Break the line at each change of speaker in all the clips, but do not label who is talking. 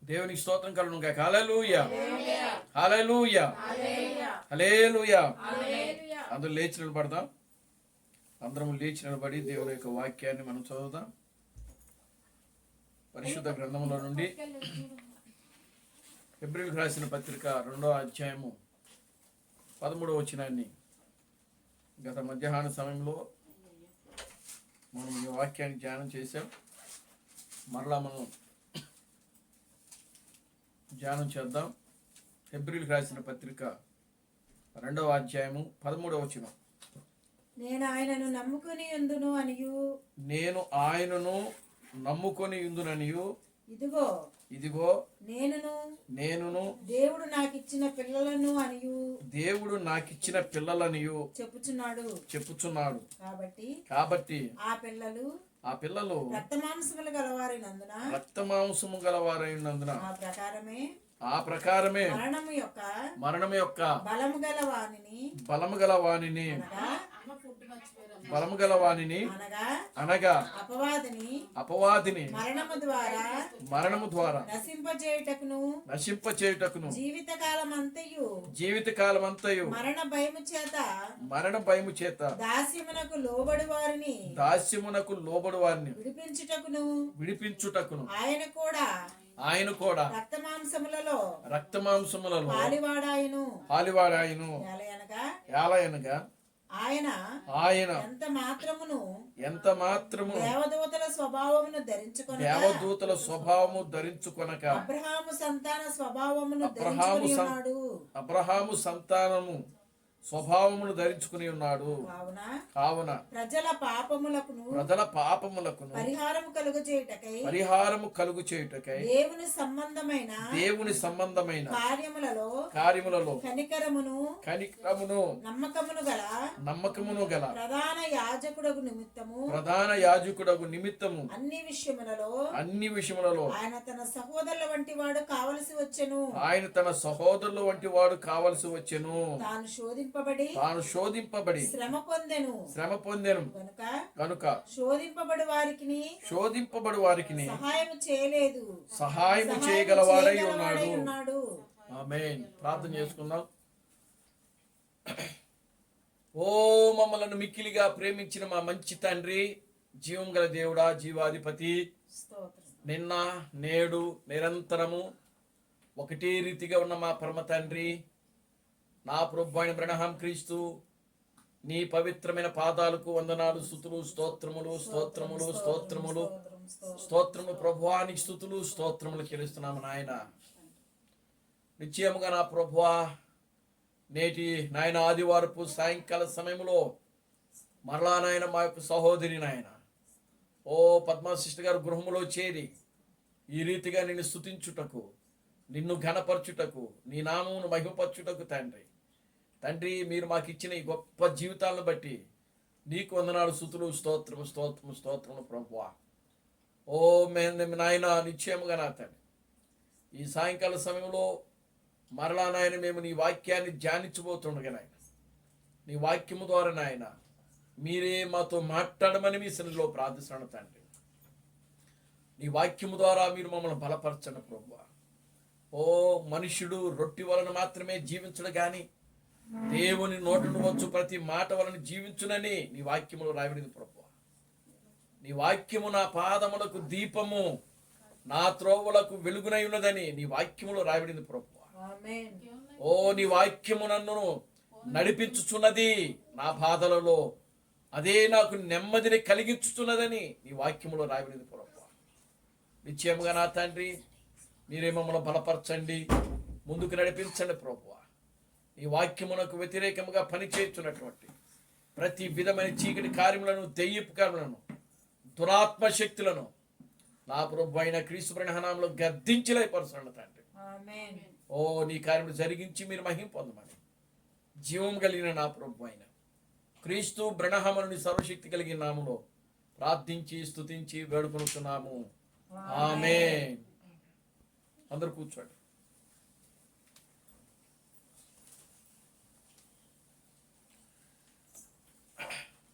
దేవునికి స్తోత్రం కలుగును గాక. హల్లెలూయా, హల్లెలూయా, హల్లెలూయా. అందరూ లేచి నిలబడదాం. అందరం లేచి నిలబడి దేవుని యొక్క వాక్యాన్ని మనం చదువుదాం. పరిశుద్ధ గ్రంథంలో నుండి హెబ్రీయులకు రాసిన పత్రిక 2వ అధ్యాయము 13వ వచనాన్ని గత మధ్యాహ్న సమయంలో మనం ఈ వాక్యాన్ని ధ్యానం చేశాం. మరలా మనం ధ్యానం చేద్దాం. హెబ్రీయులకు రాసిన పత్రిక 2వ అధ్యాయము 13వ వచనం.
నేను ఆయనను నమ్ముకొని యుందును అనియు ఇదిగో నేనును దేవుడు నాకిచ్చిన పిల్లలనియు చెప్పుచున్నాడు. కాబట్టి ఆ పిల్లలు రక్తమాంసము గలవారైనందున ఆ ప్రకారమే మరణము యొక్క బలము గల వానిని అనగా అపవాదిని మరణము ద్వారా నశింపచేయుటకును జీవితకాలమంతయు మరణ భయము చేత దాస్యమునకు లోబడు వారిని విడిపించుటకును ఆయన కూడా రక్తమాంసములలో పాలివాడాయను. యాలయనగా ఆయన ఎంత మాత్రము దేవదూతల స్వభావము ధరించుకొనక అబ్రహాము సంతానము స్వభావమును ధరించుకుని ఉన్నాడు. కావున ప్రజల పాపములకు పరిహారము కలుగు చేయుటకై దేవుని సంబంధమైన కార్యములలో కనికరమును నమ్మకమును గల ప్రధాన యాజకుడగు నిమిత్తము అన్ని విషయములలో ఆయన తన సహోదరుల వంటి వాడు కావలసి వచ్చెను. తాను శోధింపబడి శ్రమ పొందెను కనుక శోధింపబడు వారికి సహాయము చేయగలవాడై ఉన్నాడు. ఆమేన్. ప్రార్థన చేసుకుందాం. ఓ మమ్మలను మిక్కిలిగా ప్రేమించిన మా మంచి తండ్రి, జీవం గల దేవుడా, జీవాధిపతి, నిన్న నేడు నిరంతరము ఒకటే రీతిగా ఉన్న మా పరమ తండ్రి, నా ప్రభువైన అబ్రహాం క్రీస్తు నీ పవిత్రమైన పాదాలకు వందనాలు, స్తుతులు, స్తోత్రములు ప్రభువానికి స్తుతులు, స్తోత్రములు చెల్లిస్తున్నాము నాయన. నిశ్చయముగా నా ప్రభువా, నేటి నాయన ఆదివారపు సాయంకాల సమయంలో మరలా నాయన మా యొక్క సహోదరి నాయన పద్మా సిస్టర్ గారు గృహములో చేరి ఈ రీతిగా నిన్ను స్తుతించుటకు, నిన్ను ఘనపరచుటకు, నీ నామమును మహిమపరచుటకు తండ్రి మీరు మాకు ఇచ్చిన ఈ గొప్ప జీవితాలను బట్టి నీకు వందనాలు, స్తుతులు, స్తోత్రము ప్రభువా. నాయన నిశ్చయముగా నా తండ్రి, ఈ సాయంకాల సమయంలో మరలా నాయన మేము నీ వాక్యాన్ని ధ్యానించబోతుండగా నాయన, నీ వాక్యము ద్వారా నాయన మీరే మాతో మాట్లాడమని మీ సన్నిధిలో ప్రార్థిస్తున్నాను తండ్రి. నీ వాక్యము ద్వారా మీరు మమ్మల్ని బలపరచండి ప్రభువా. మనుష్యుడు రొట్టె వలన మాత్రమే జీవించడు గాని దేవుని నోటను వచ్చు ప్రతి మాట వలన జీవించునని నీ వాక్యములో రాయబడింది ప్రభువా. నీ వాక్యము నా పాదములకు దీపము, నా త్రోవలకు వెలుగునై ఉన్నదని నీ వాక్యములో రాయబడింది ప్రభువా. నీ వాక్యము నన్ను నడిపించుచున్నది నా బాధలలో, అదే నాకు నెమ్మదిని కలిగించుతున్నదని నీ వాక్యములో రాయబడింది ప్రభువా. నిశ్చయముగా నా తండ్రి మీరే మమ్మల్ని బలపరచండి, ముందుకు నడిపించండి ప్రభువా. ఈ వాక్యమునకు వ్యతిరేకముగా పనిచేస్తున్నటువంటి ప్రతి విధమైన చీకటి కార్యములను, దెయ్యపు కార్యములను, దురాత్మ శక్తులను నా ప్రభు అయిన క్రీస్తు నామములో గద్దించలేపరుస్తున్నాను తండ్రి. నీ కార్యములు జరిగించి మీరు మహిమ పొందమని జీవం కలిగిన నా ప్రభు అయిన క్రీస్తు బ్రహ్మను సర్వశక్తి కలిగిన నామములో ప్రార్థించి స్తుతించి వేడుకొనుచున్నాము. ఆమేన్. అందరూ కూర్చోండి.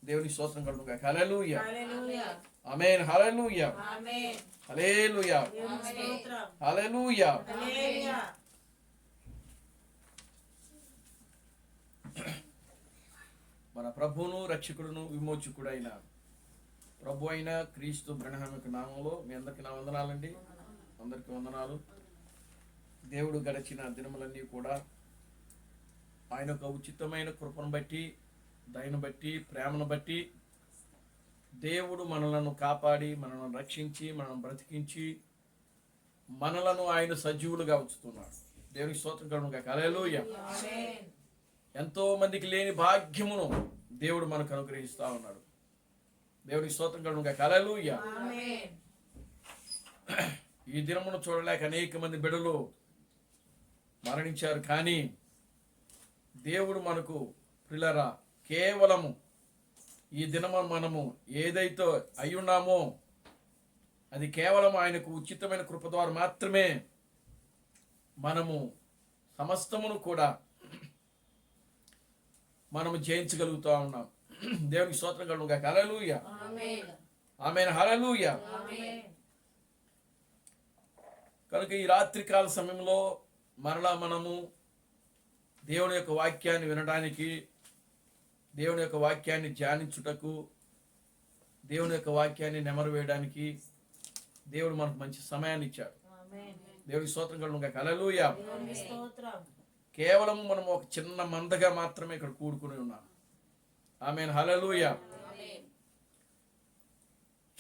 దేవుని స్తోత్రం కలుగుగా. హల్లెలూయా.
హల్లెలూయా.
ఆమేన్. హల్లెలూయా.
ఆమేన్.
హల్లెలూయా.
దేవుని స్తోత్రం.
హల్లెలూయా.
హల్లెలూయా.
మన ప్రభువును రక్షకుడును విమోచకుడైన ప్రభు అయిన క్రీస్తు బ్రహ్మ నామంలో మీ అందరికి నా వందనాలండి. అందరికి వందనాలు. దేవుడు గడిచిన దినములన్నీ కూడా ఆయన యొక్క ఉచితమైన కృపను బట్టి, దయను బట్టి, ప్రేమను బట్టి దేవుడు మనలను కాపాడి, మనలను రక్షించి, మనల్ని బ్రతికించి, మనలను ఆయన సజీవులుగా ఉంచుతున్నాడు. దేవునికి స్తోత్రం కలుగునుగా. హల్లెలూయా.
ఆమేన్.
ఎంతో మందికి లేని భాగ్యమును దేవుడు మనకు అనుగ్రహిస్తా ఉన్నాడు. దేవునికి స్తోత్రం కలుగునుగా. హల్లెలూయా.
ఆమేన్.
ఈ దినమును చూడలేక అనేక మంది బిడ్డలు మరణించారు. కానీ దేవుడు మనకు ప్రియులారా కేవలము ఈ దినము మనము ఏదైతే అయ్యున్నామో అది కేవలం ఆయనకు ఉచితమైన కృప ద్వారా మాత్రమే మనము సమస్తమును కూడా మనము జయించగలుగుతా ఉన్నాం. దేవునికి స్తోత్రం కలుగునుగా. హల్లెలూయా.
ఆమేన్.
ఆమేన్. హల్లెలూయా.
ఆమేన్.
కనుక ఈ రాత్రికాల సమయంలో మరలా మనము దేవుని యొక్క వాక్యాన్ని వినడానికి, దేవుని యొక్క వాక్యాన్ని ధ్యానించుటకు, దేవుని యొక్క వాక్యాన్ని నెమరు వేయడానికి దేవుడు మనకు మంచి సమయాన్ని ఇచ్చాడు.
ఆమేన్.
దేవుడికి స్తోత్రం కలుగునుగా. హల్లెలూయా.
దేవుని స్తోత్రం.
కేవలం మనం ఒక చిన్న మందగా మాత్రమే ఇక్కడ కూడుకుని ఉన్నాం. ఆమేన్. హల్లెలూయా.
ఆమేన్.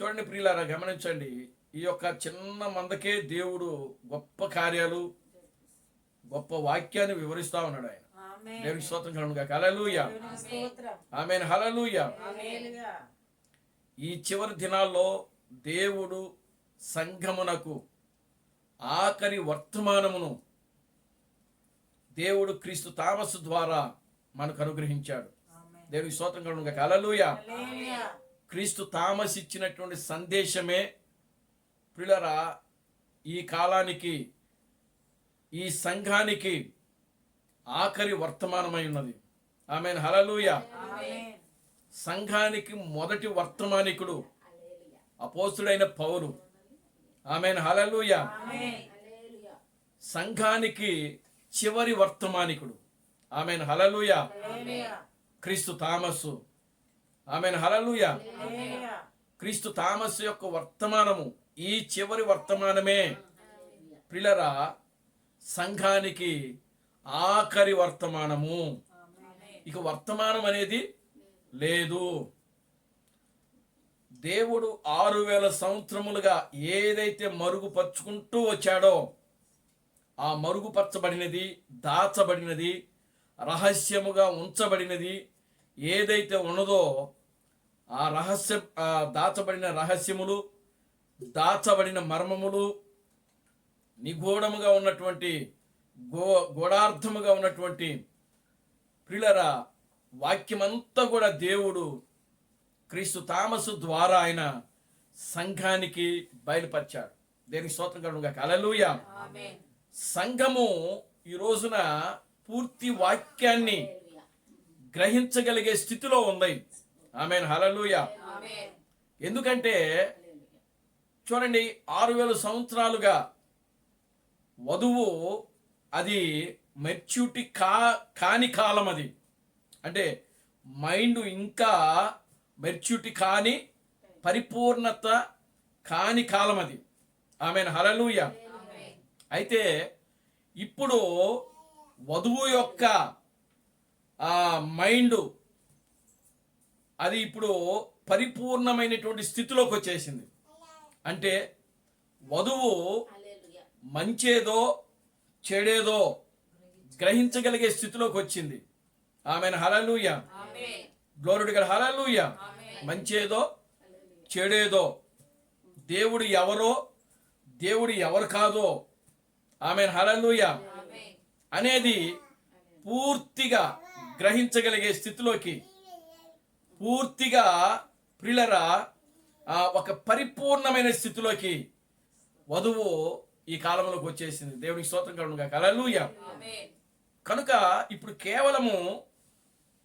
చూడండి ప్రియులారా, గమనించండి. ఈ యొక్క చిన్న మందకే దేవుడు గొప్ప కార్యాలు, గొప్ప వాక్యాన్ని వివరిస్తా ఉన్నాడు ఆయన.
ఆమేన్.
దేవునికి స్తోత్రం కలుగునుగా. హల్లెలూయా.
దేవుని స్తోత్రం.
ఆమేన్. హల్లెలూయా.
హల్లెలూయా.
ఈ చివరి దినాల్లో దేవుడు సంఘమునకు ఆఖరి వర్తమానమును దేవుడు క్రీస్తు తామసు ద్వారా మనకు అనుగ్రహించాడు.
ఆమేన్.
దేవునికి స్తోత్రం కలుగునుగా. హల్లెలూయా.
హల్లెలూయా.
క్రీస్తు తామస్ ఇచ్చినటువంటి సందేశమే ప్రియులారా ఈ కాలానికి, ఈ సంఘానికి ఆఖరి వర్తమానమై ఉన్నది. ఆమేన్. హల్లెలూయా.
ఆమేన్.
సంఘానికి మొదటి వర్తమానికుడు అపోస్తుడైన పౌలు. ఆమేన్. హల్లెలూయా.
ఆమేన్.
సంఘానికి చివరి వర్తమానికుడు. ఆమేన్. హల్లెలూయా.
హల్లెలూయా.
క్రీస్తు తామస్సు. ఆమేన్. హల్లెలూయా.
హల్లెలూయా.
క్రీస్తు తామస్సు యొక్క వర్తమానము, ఈ చివరి వర్తమానమే ప్రియులారా సంఘానికి ఆఖరి వర్తమానము.
ఆమేన్.
ఇక వర్తమానం అనేది లేదు. దేవుడు 6000 సంవత్సరములుగా ఏదైతే మరుగుపరుచుకుంటూ వచ్చాడో ఆ మరుగుపరచబడినది, దాచబడినది, రహస్యముగా ఉంచబడినది ఏదైతే ఉన్నదో ఆ దాచబడిన రహస్యములు, దాచబడిన మర్మములు, నిగూఢముగా ఉన్నటువంటి గూఢార్థముగా ఉన్నటువంటి ప్రియులారా వాక్యమంతా కూడా దేవుడు క్రీస్తు తామసు ద్వారా ఆయన సంఘానికి బయలుపరిచాడు. దేవునికి స్తోత్రం కలుగునుగా. హల్లెలూయా.
ఆమేన్.
సంఘము ఈ రోజున పూర్తి వాక్యాన్ని గ్రహించగలిగే స్థితిలో ఉంది. ఆమేన్. హల్లెలూయా.
ఆమేన్.
ఎందుకంటే చూడండి 6000 సంవత్సరాలుగా వధువు అది మెచ్యూరిటీ కాని కాలం. అది అంటే మైండ్ ఇంకా మెచ్యూరిటీ కాని, పరిపూర్ణత కాని కాలం అది. ఆమేన్. హల్లెలూయా.
ఆమేన్.
అయితే ఇప్పుడు వధువు యొక్క మైండ్ అది ఇప్పుడు పరిపూర్ణమైనటువంటి స్థితిలోకి వచ్చేసింది. అంటే వధువు మంచేదో చెడేదో గ్రహించగలిగే స్థితిలోకి వచ్చింది. ఆమెను. Hallelujah.
Amen.
Glory to God. Hallelujah. మంచేదో చెడేదో, దేవుడు ఎవరో దేవుడు ఎవరు కాదో, ఆమెను. హల్లెలూయా
ఆమేన్.
అనేది పూర్తిగా గ్రహించగలిగే స్థితిలోకి, పూర్తిగా ప్రియులారా ఒక పరిపూర్ణమైన స్థితిలోకి వధువు ఈ కాలంలోకి వచ్చేసింది. దేవునికి స్తోత్రం కలుగునుగా. హల్లెలూయా.
ఆమేన్.
కనుక ఇప్పుడు కేవలము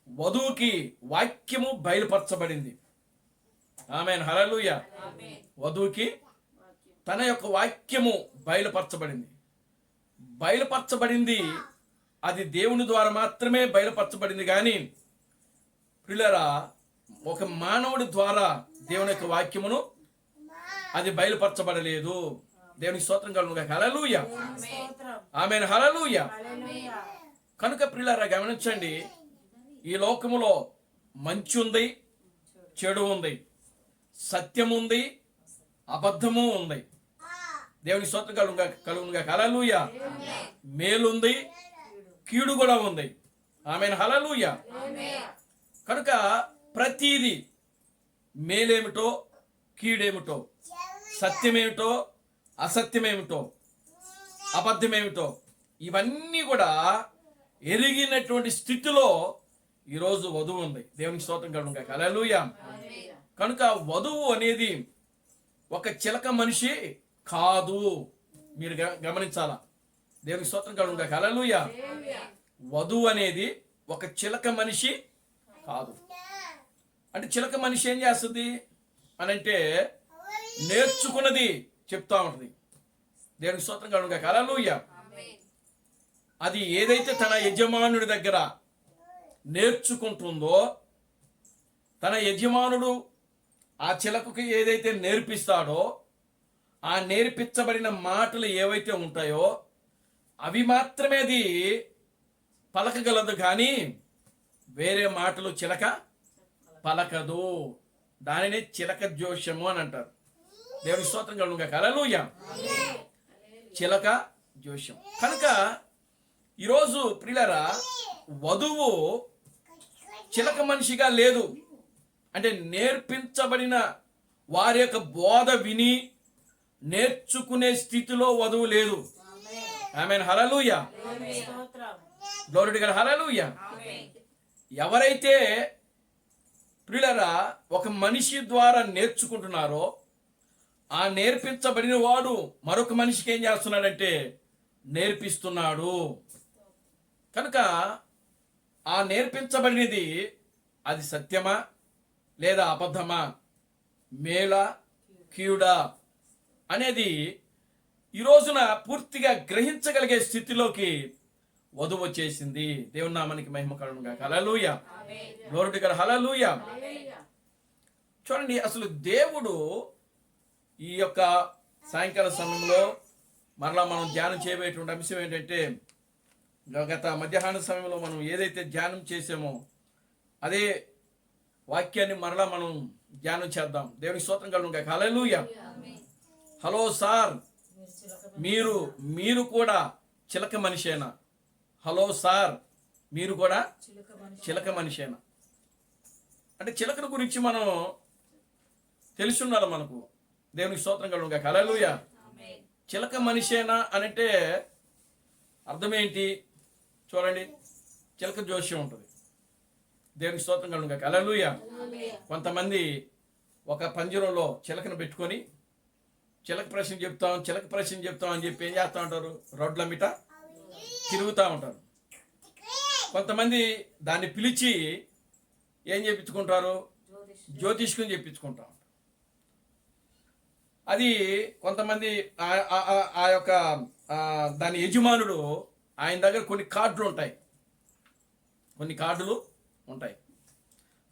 వధువుకి వాక్యము బయలుపరచబడింది. ఆమేన్, హల్లెలూయా. వధువుకి తన యొక్క వాక్యము బయలుపరచబడింది. బయలుపరచబడింది అది దేవుని ద్వారా మాత్రమే బయలుపరచబడింది. కానీ ప్రియులారా, ఒక మానవుడి ద్వారా దేవుని యొక్క వాక్యమును అది బయలుపరచబడలేదు. దేవునికి స్తోత్రం కలుగును గాక. హల్లెలూయా.
స్తోత్రం.
ఆమేన్, హల్లెలూయా.
హల్లెలూయా.
కనుక ప్రియులారా గమనించండి, ఈ లోకములో మంచి ఉంది, చెడు ఉంది, సత్యం ఉంది, అబద్ధము ఉంది. దేవుని స్తోత్రం కలుగును గాక. హల్లెలూయా. మేలుంది, కీడు కూడా ఉంది. ఆమేన్, హల్లెలూయా. కనుక ప్రతిదీ మేలేమిటో కీడేమిటో, సత్యమేమిటో అసత్యమేమిటో, అబద్ధమేమిటో, ఇవన్నీ కూడా ఎరిగినటువంటి స్థితిలో ఈరోజు వధువు ఉంది. దేవునికి స్తోత్రం కలుగును గాక. హల్లెలూయా. కనుక వధువు అనేది ఒక చిలక మనిషి కాదు. మీరు గమనించాలా. దేవునికి స్తోత్రం కలుగును గాక. హల్లెలూయా. వధువు అనేది ఒక చిలక మనిషి కాదు. అంటే చిలక మనిషి ఏం చేస్తుంది అని అంటే నేర్చుకున్నది చెప్తా ఉంటుంది. దేవునికి స్తోత్రం కలుగును గాక. హల్లెలూయా. అది ఏదైతే తన యజమానుడి దగ్గర నేర్చుకుంటుందో, తన యజమానుడు ఆ చిలకకు ఏదైతే నేర్పిస్తాడో, ఆ నేర్పించబడిన మాటలు ఏవైతే ఉంటాయో అవి మాత్రమే అది పలకగలదు. కానీ వేరే మాటలు చిలక పలకదు. దానిని చిలక జోష్యము అని అంటారు. దేవుని స్తోత్రం కలుగును గాక. హల్లెలూయా. చిలక జోష్యం. కనుక ఈరోజు ప్రియులారా, వధువు చిలక మనిషిగా లేదు. అంటే నేర్పించబడిన వారి యొక్క బోధ విని నేర్చుకునే స్థితిలో వధువు లేదు. ఆమేన్, హల్లెలూయా.
స్తోత్రం.
Glory to God. హల్లెలూయా. ఎవరైతే ప్రియులారా ఒక మనిషి ద్వారా నేర్చుకుంటున్నారో, ఆ నేర్పించబడిన వాడు మరొక మనిషికి ఏం చేస్తున్నాడంటే నేర్పిస్తున్నాడు. కనుక ఆ నేర్పించబడినది అది సత్యమా లేదా అబద్ధమా, మేలా కీడా అనేది ఈ రోజున పూర్తిగా గ్రహించగలిగే స్థితిలోకి వధువు వచ్చేసింది. దేవుని నామానికి మహిమ కలుగును గాక. హల్లెలూయా. Glory to God. హల్లెలూయా. చూడండి, అసలు దేవుడు ఈ యొక్క సాయంకాల సమయంలో మరలా మనం ధ్యానం చేయబోయేటువంటి అంశం ఏంటంటే, గత మధ్యాహ్న సమయంలో మనం ఏదైతే ధ్యానం చేసామో అదే వాక్యాన్ని మరలా మనం ధ్యానం చేద్దాం. దేవునికి స్తోత్రం కలుగును గాక. హల్లెలూయా. హలో సార్, మీరు కూడా చిలక మనిషేనా? హలో సార్, మీరు కూడా చిలక మనిషేనా? అంటే చిలకల గురించి మనం తెలుసున్నారు మనకు. దేవునికి స్తోత్రం కలుగును గాక. హల్లెలూయా. చిలక మనిషేనా అనంటే అర్థం ఏంటి? చూడండి, చిలక జోష్యం ఉంటుంది. దేవునికి స్తోత్రం కలుగును గాక. హల్లెలూయా. కొంతమంది ఒక పంజరంలో చిలకను పెట్టుకొని చిలక ప్రశ్న చెప్తాం అని చెప్పి ఏం చేస్తూ ఉంటారు? రోడ్ల మిట తిరుగుతూ ఉంటారు. కొంతమంది దాన్ని పిలిచి ఏం చెప్పించుకుంటారు? జ్యోతిష్కుని చెప్పించుకుంటాం. అది కొంతమంది ఆ యొక్క దాని యజమానుడు ఆయన దగ్గర కొన్ని కార్డులు ఉంటాయి.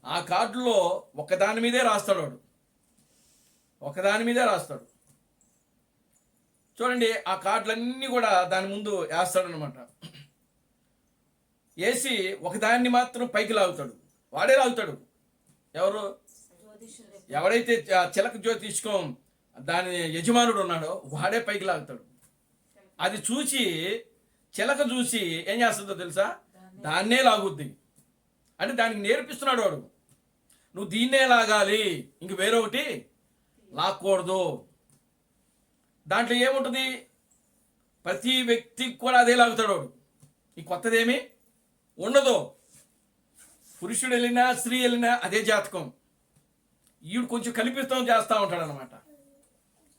ఆ కార్డులో ఒకదాని మీదే రాస్తాడు. చూడండి, ఆ కార్డులన్నీ కూడా దాని ముందు వేస్తాడనమాట. వేసి ఒకదాన్ని మాత్రం పైకి లాగుతాడు. వాడే లాగుతాడు. ఎవరైతే చిలక జ్యోతిష్కం దాని యజమానుడు ఉన్నాడో వాడే పైకి లాగుతాడు. అది చూసి చిలక చూసి ఏం చేస్తుందో తెలుసా? దాన్నే లాగుద్ది. అంటే దానికి నేర్పిస్తున్నాడు వాడు, నువ్వు దీన్నే లాగాలి, ఇంక వేరొకటి లాక్కూడదు. దాంట్లో ఏముంటుంది? ప్రతి వ్యక్తికి కూడా అదే లాగుతాడు వాడు. ఈ కొత్తదేమీ ఉండదు. పురుషుడు వెళ్ళినా స్త్రీ వెళ్ళినా అదే జాతకం. ఈడు కొంచెం కల్పితం చేస్తూ ఉంటాడు అనమాట.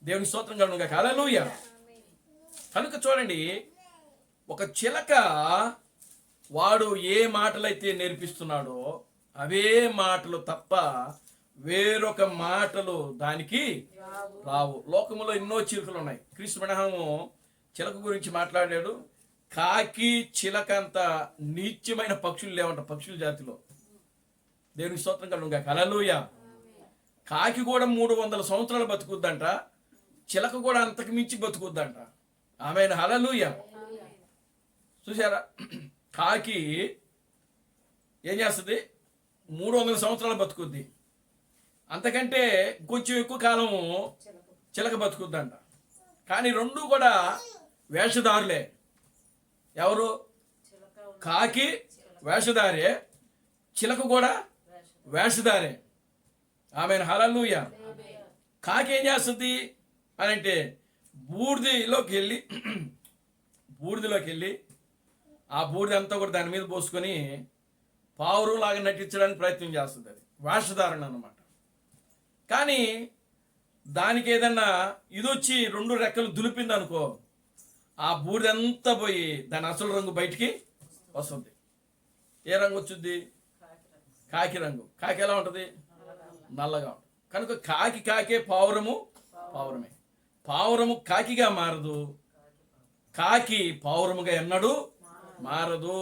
దేవుని స్తోత్రం కలుగును గాక. హల్లెలూయా. కనుక చూడండి, ఒక చిలక వాడు ఏ మాటలైతే నేర్పిస్తున్నాడో అవే మాటలు తప్ప వేరొక మాటలు దానికి రావు. లోకములో ఎన్నో చిలుకలు ఉన్నాయి. క్రీస్తు మనహము చిలక గురించి మాట్లాడాడు. కాకి చిలక అంత నీచమైన పక్షులు లేవంట పక్షుల జాతిలో. దేవునికి స్తోత్రం కలుగుగా. హల్లెలూయా. కాకి కూడా 300 సంవత్సరాలు బతుకుద్దంట, చిలక కూడా అంతకు మించి బతుకుద్దంట. ఆమేన్. హల్లెలూయా. చూసారా, కాకి ఏం చేస్తుంది? 300 సంవత్సరాలు బతుకుద్ది. అంతకంటే కొంచెం ఎక్కువ కాలము చిలక బతుకుద్దంట. కానీ రెండు కూడా వేషధారులే. ఎవరు? కాకి వేషధారే, చిలక కూడా వేషధారే. ఆమెను. హల్లెలూయా. కాకి ఏం చేస్తుంది అని అంటే బూడిదలోకి వెళ్ళి ఆ బూడిద అంతా కూడా దాని మీద పోసుకొని పావురులాగా నటించడానికి ప్రయత్నం చేస్తుంది. అది వేషధారణ అన్నమాట. కానీ దానికి ఏదన్నా ఇదొచ్చి 2 రెక్కలు దులిపింది అనుకో, ఆ బూడిదంతా పోయి దాని అసలు రంగు బయటికి వస్తుంది. ఏ రంగు వచ్చింది? కాకి రంగు. కాకి ఎలా ఉంటుంది? నల్లగా ఉంటుంది. కనుక కాకే, పావురమే. పావురము కాకిగా మారదు, కాకి పావురముగా ఎన్నడూ మారదు.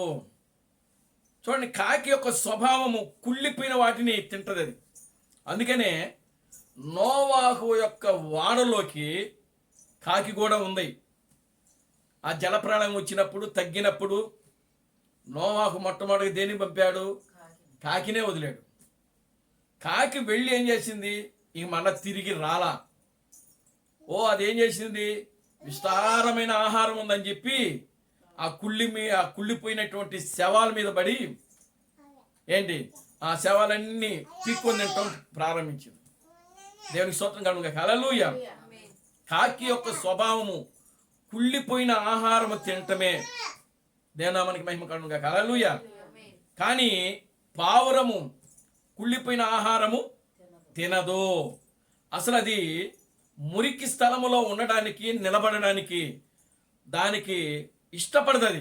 చూడండి, కాకి యొక్క స్వభావము కుళ్ళిపోయిన వాటిని తింటది అది. అందుకనే నోవాహు యొక్క వాడలోకి కాకి కూడా ఉంది. ఆ జలప్రాణం వచ్చినప్పుడు తగ్గినప్పుడు నోవాహు మొట్టమొదటి దేన్ని పంపాడు? కాకినే వదిలాడు. కాకి వెళ్ళి ఏం చేసింది? ఇక మళ్ళా తిరిగి రాలా. అదేం చేసింది? విస్తారమైన ఆహారం ఉందని చెప్పి ఆ కుళ్ళిపోయినటువంటి శవాల మీద పడి ఏంటి ఆ శవాలన్నీ పీక్కొని తినటం ప్రారంభించింది. దేవునికి స్తోత్రం కలుగుగా. హల్లెలూయా. కాకి యొక్క స్వభావము కుళ్ళిపోయిన ఆహారము తినటమే. దేవునామానికి మహిమ కలుగుగా. హల్లెలూయా. కానీ పావురము కుళ్ళిపోయిన ఆహారము తినదు. అసలు అది మురికి స్థలములో ఉండడానికి, నిలబడడానికి దానికి ఇష్టపడదు అది.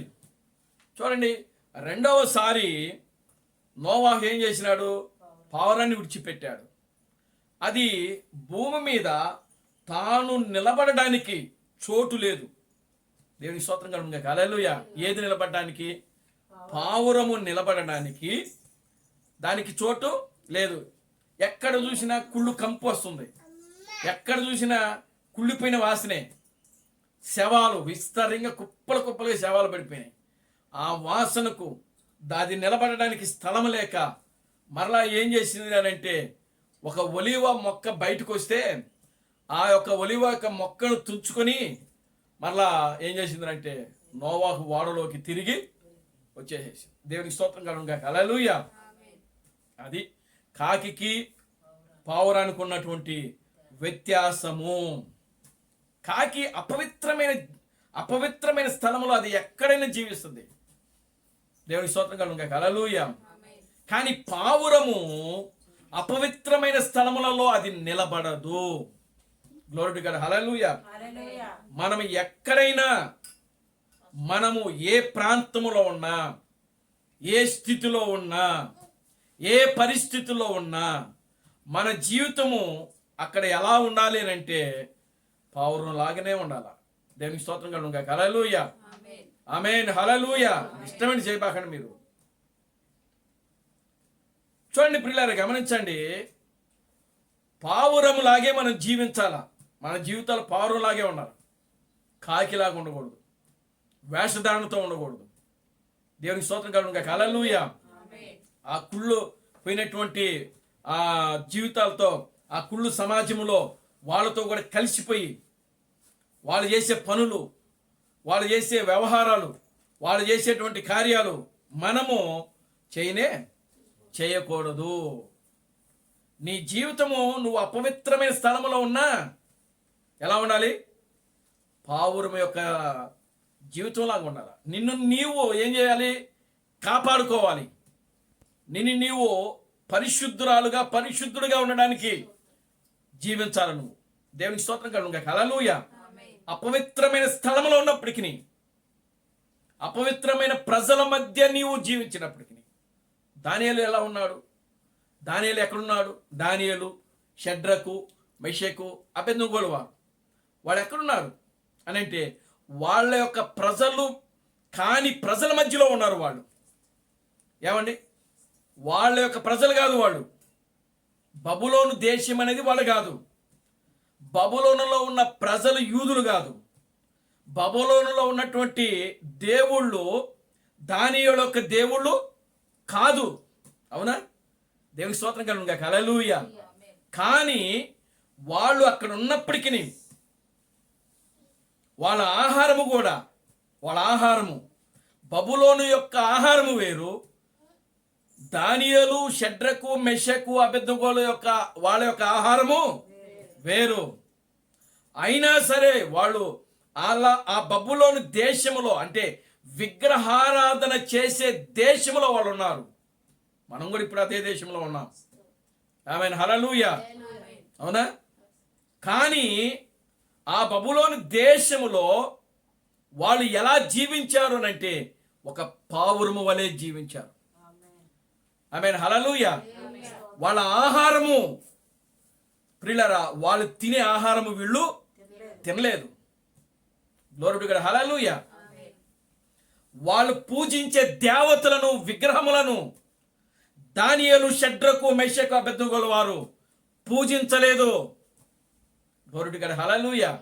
చూడండి, రెండవసారి నోవాహు ఏం చేసినాడు? పావురాన్ని విడిచిపెట్టాడు. అది భూమి మీద తాను నిలబడడానికి చోటు లేదు. దేవునికి స్తోత్రం కలుగుగా. హల్లెలూయా. ఏది నిలబడడానికి? పావురము నిలబడడానికి దానికి చోటు లేదు. ఎక్కడ చూసినా కుళ్ళు కంపు వస్తుంది, ఎక్కడ చూసినా కుళ్ళిపోయిన వాసనే, శవాలు విస్తరంగా కుప్పలుగా శవాలు పడిపోయినాయి. ఆ వాసనకు దాది నిలబడడానికి స్థలం లేక మరలా ఏం చేసింది అని అంటే, ఒక ఒలివ మొక్క బయటకు వస్తే ఆ యొక్క ఒలివ యొక్క మొక్కను తుంచుకొని మరలా ఏం చేసింది అంటే నోవాహు వాడలోకి తిరిగి వచ్చేసేసి. దేవునికి స్తోత్రం కలుగుగా. హల్లెలూయా. అది కాకికి పావురానికి ఉన్నటువంటి వ్యత్యాసము. కాకి అపవిత్రమైన స్థలంలో అది ఎక్కడైనా జీవిస్తుంది. దేవునికి స్తోత్రం కలుగుగా. హల్లెలూయా. కానీ పావురము అపవిత్రమైన స్థలములలో అది నిలబడదు. Glory to God. హల్లెలూయా. మనం ఎక్కడైనా, మనము ఏ ప్రాంతములో ఉన్నా, ఏ స్థితిలో ఉన్నా, ఏ పరిస్థితుల్లో ఉన్నా మన జీవితము అక్కడ ఎలా ఉండాలి అని అంటే పావురం లాగానే ఉండాలి. దేవునికి స్తోత్రం కలుగుగా. హల్లెలూయా. ఆమేన్. హల్లెలూయా. ఇష్టమైన చేయబాకండి మీరు. చూడండి ప్రియులారా, గమనించండి. పావురం లాగే మనం జీవించాలా. మన జీవితాలు పావురం లాగే ఉండాలి. కాకిలాగా ఉండకూడదు, వేషధారణతో ఉండకూడదు. దేవునికి స్తోత్రం కలుగుగా. హల్లెలూయా. ఆ కుళ్ళు పోయినటువంటి ఆ జీవితాలతో, ఆ కుళ్ళు సమాజంలో వాళ్ళతో కూడా కలిసిపోయి వాళ్ళు చేసే పనులు, వాళ్ళు చేసే వ్యవహారాలు, వాళ్ళు చేసేటువంటి కార్యాలు మనము చేయకూడదు. నీ జీవితము నువ్వు అపవిత్రమైన స్థలంలో ఉన్నా ఎలా ఉండాలి? పావురం యొక్క జీవితంలాగా ఉండాలి. నిన్ను నీవు ఏం చేయాలి? కాపాడుకోవాలి. నిన్ను నీవు పరిశుద్ధుడుగా ఉండడానికి జీవించాలి నువ్వు. దేవునికి స్తోత్రం కలుగుగా. హల్లెలూయా. అపవిత్రమైన స్థలంలో ఉన్నప్పటికీ అపవిత్రమైన ప్రజల మధ్య నీవు జీవించినప్పటికీ దానియేలు ఎలా ఉన్నాడు? దానియేలు ఎక్కడున్నాడు? దానియేలు, షడ్రకు, మెషకు, అబేద్నెగోలు వాళ్ళు ఎక్కడున్నారు అని అంటే వాళ్ళ యొక్క ప్రజలు కాని ప్రజల మధ్యలో ఉన్నారు వాళ్ళు. ఏమండి? వాళ్ళ యొక్క ప్రజలు కాదు వాళ్ళు. బబులోను దేశం అనేది వాళ్ళు కాదు. బబులోనులో ఉన్న ప్రజలు యూదులు కాదు. బబులోనులో ఉన్నటువంటి దేవుళ్ళు దానియేలు యొక్క దేవుళ్ళు కాదు. అవునా? దేవుని స్తోత్రం కలుగుగా. హల్లెలూయా. కానీ వాళ్ళు అక్కడ ఉన్నప్పటికీ వాళ్ళ ఆహారము కూడా, వాళ్ళ ఆహారము బబులోను యొక్క ఆహారము వేరు, దానియేలు, షడ్రకు, మెషకు, అబేద్నెగోల యొక్క వాళ్ళ యొక్క ఆహారము వేరు. అయినా సరే వాళ్ళు అలా ఆ బబులోను దేశములో అంటే విగ్రహారాధన చేసే దేశంలో వాళ్ళు ఉన్నారు. మనం కూడా ఇప్పుడు అదే దేశంలో ఉన్నాం. ఆమేన్. హల్లెలూయా. అవునా? కానీ ఆ బబులోను దేశములో వాళ్ళు ఎలా జీవించారు అంటే ఒక పావురము వలె జీవించారు. ఆమేన్. హల్లెలూయా. వాళ్ళ ఆహారము ప్రియులారా, వాళ్ళు తినే ఆహారము వీళ్ళు తినలేదు. Glory to God. హల్లెలూయా. వాళ్ళు పూజించే దేవతలను, విగ్రహములను దానియేలు, షడ్రకు, మెషకు, అబేద్నెగోలు వారు పూజించలేదు. Glory to God. హల్లెలూయా.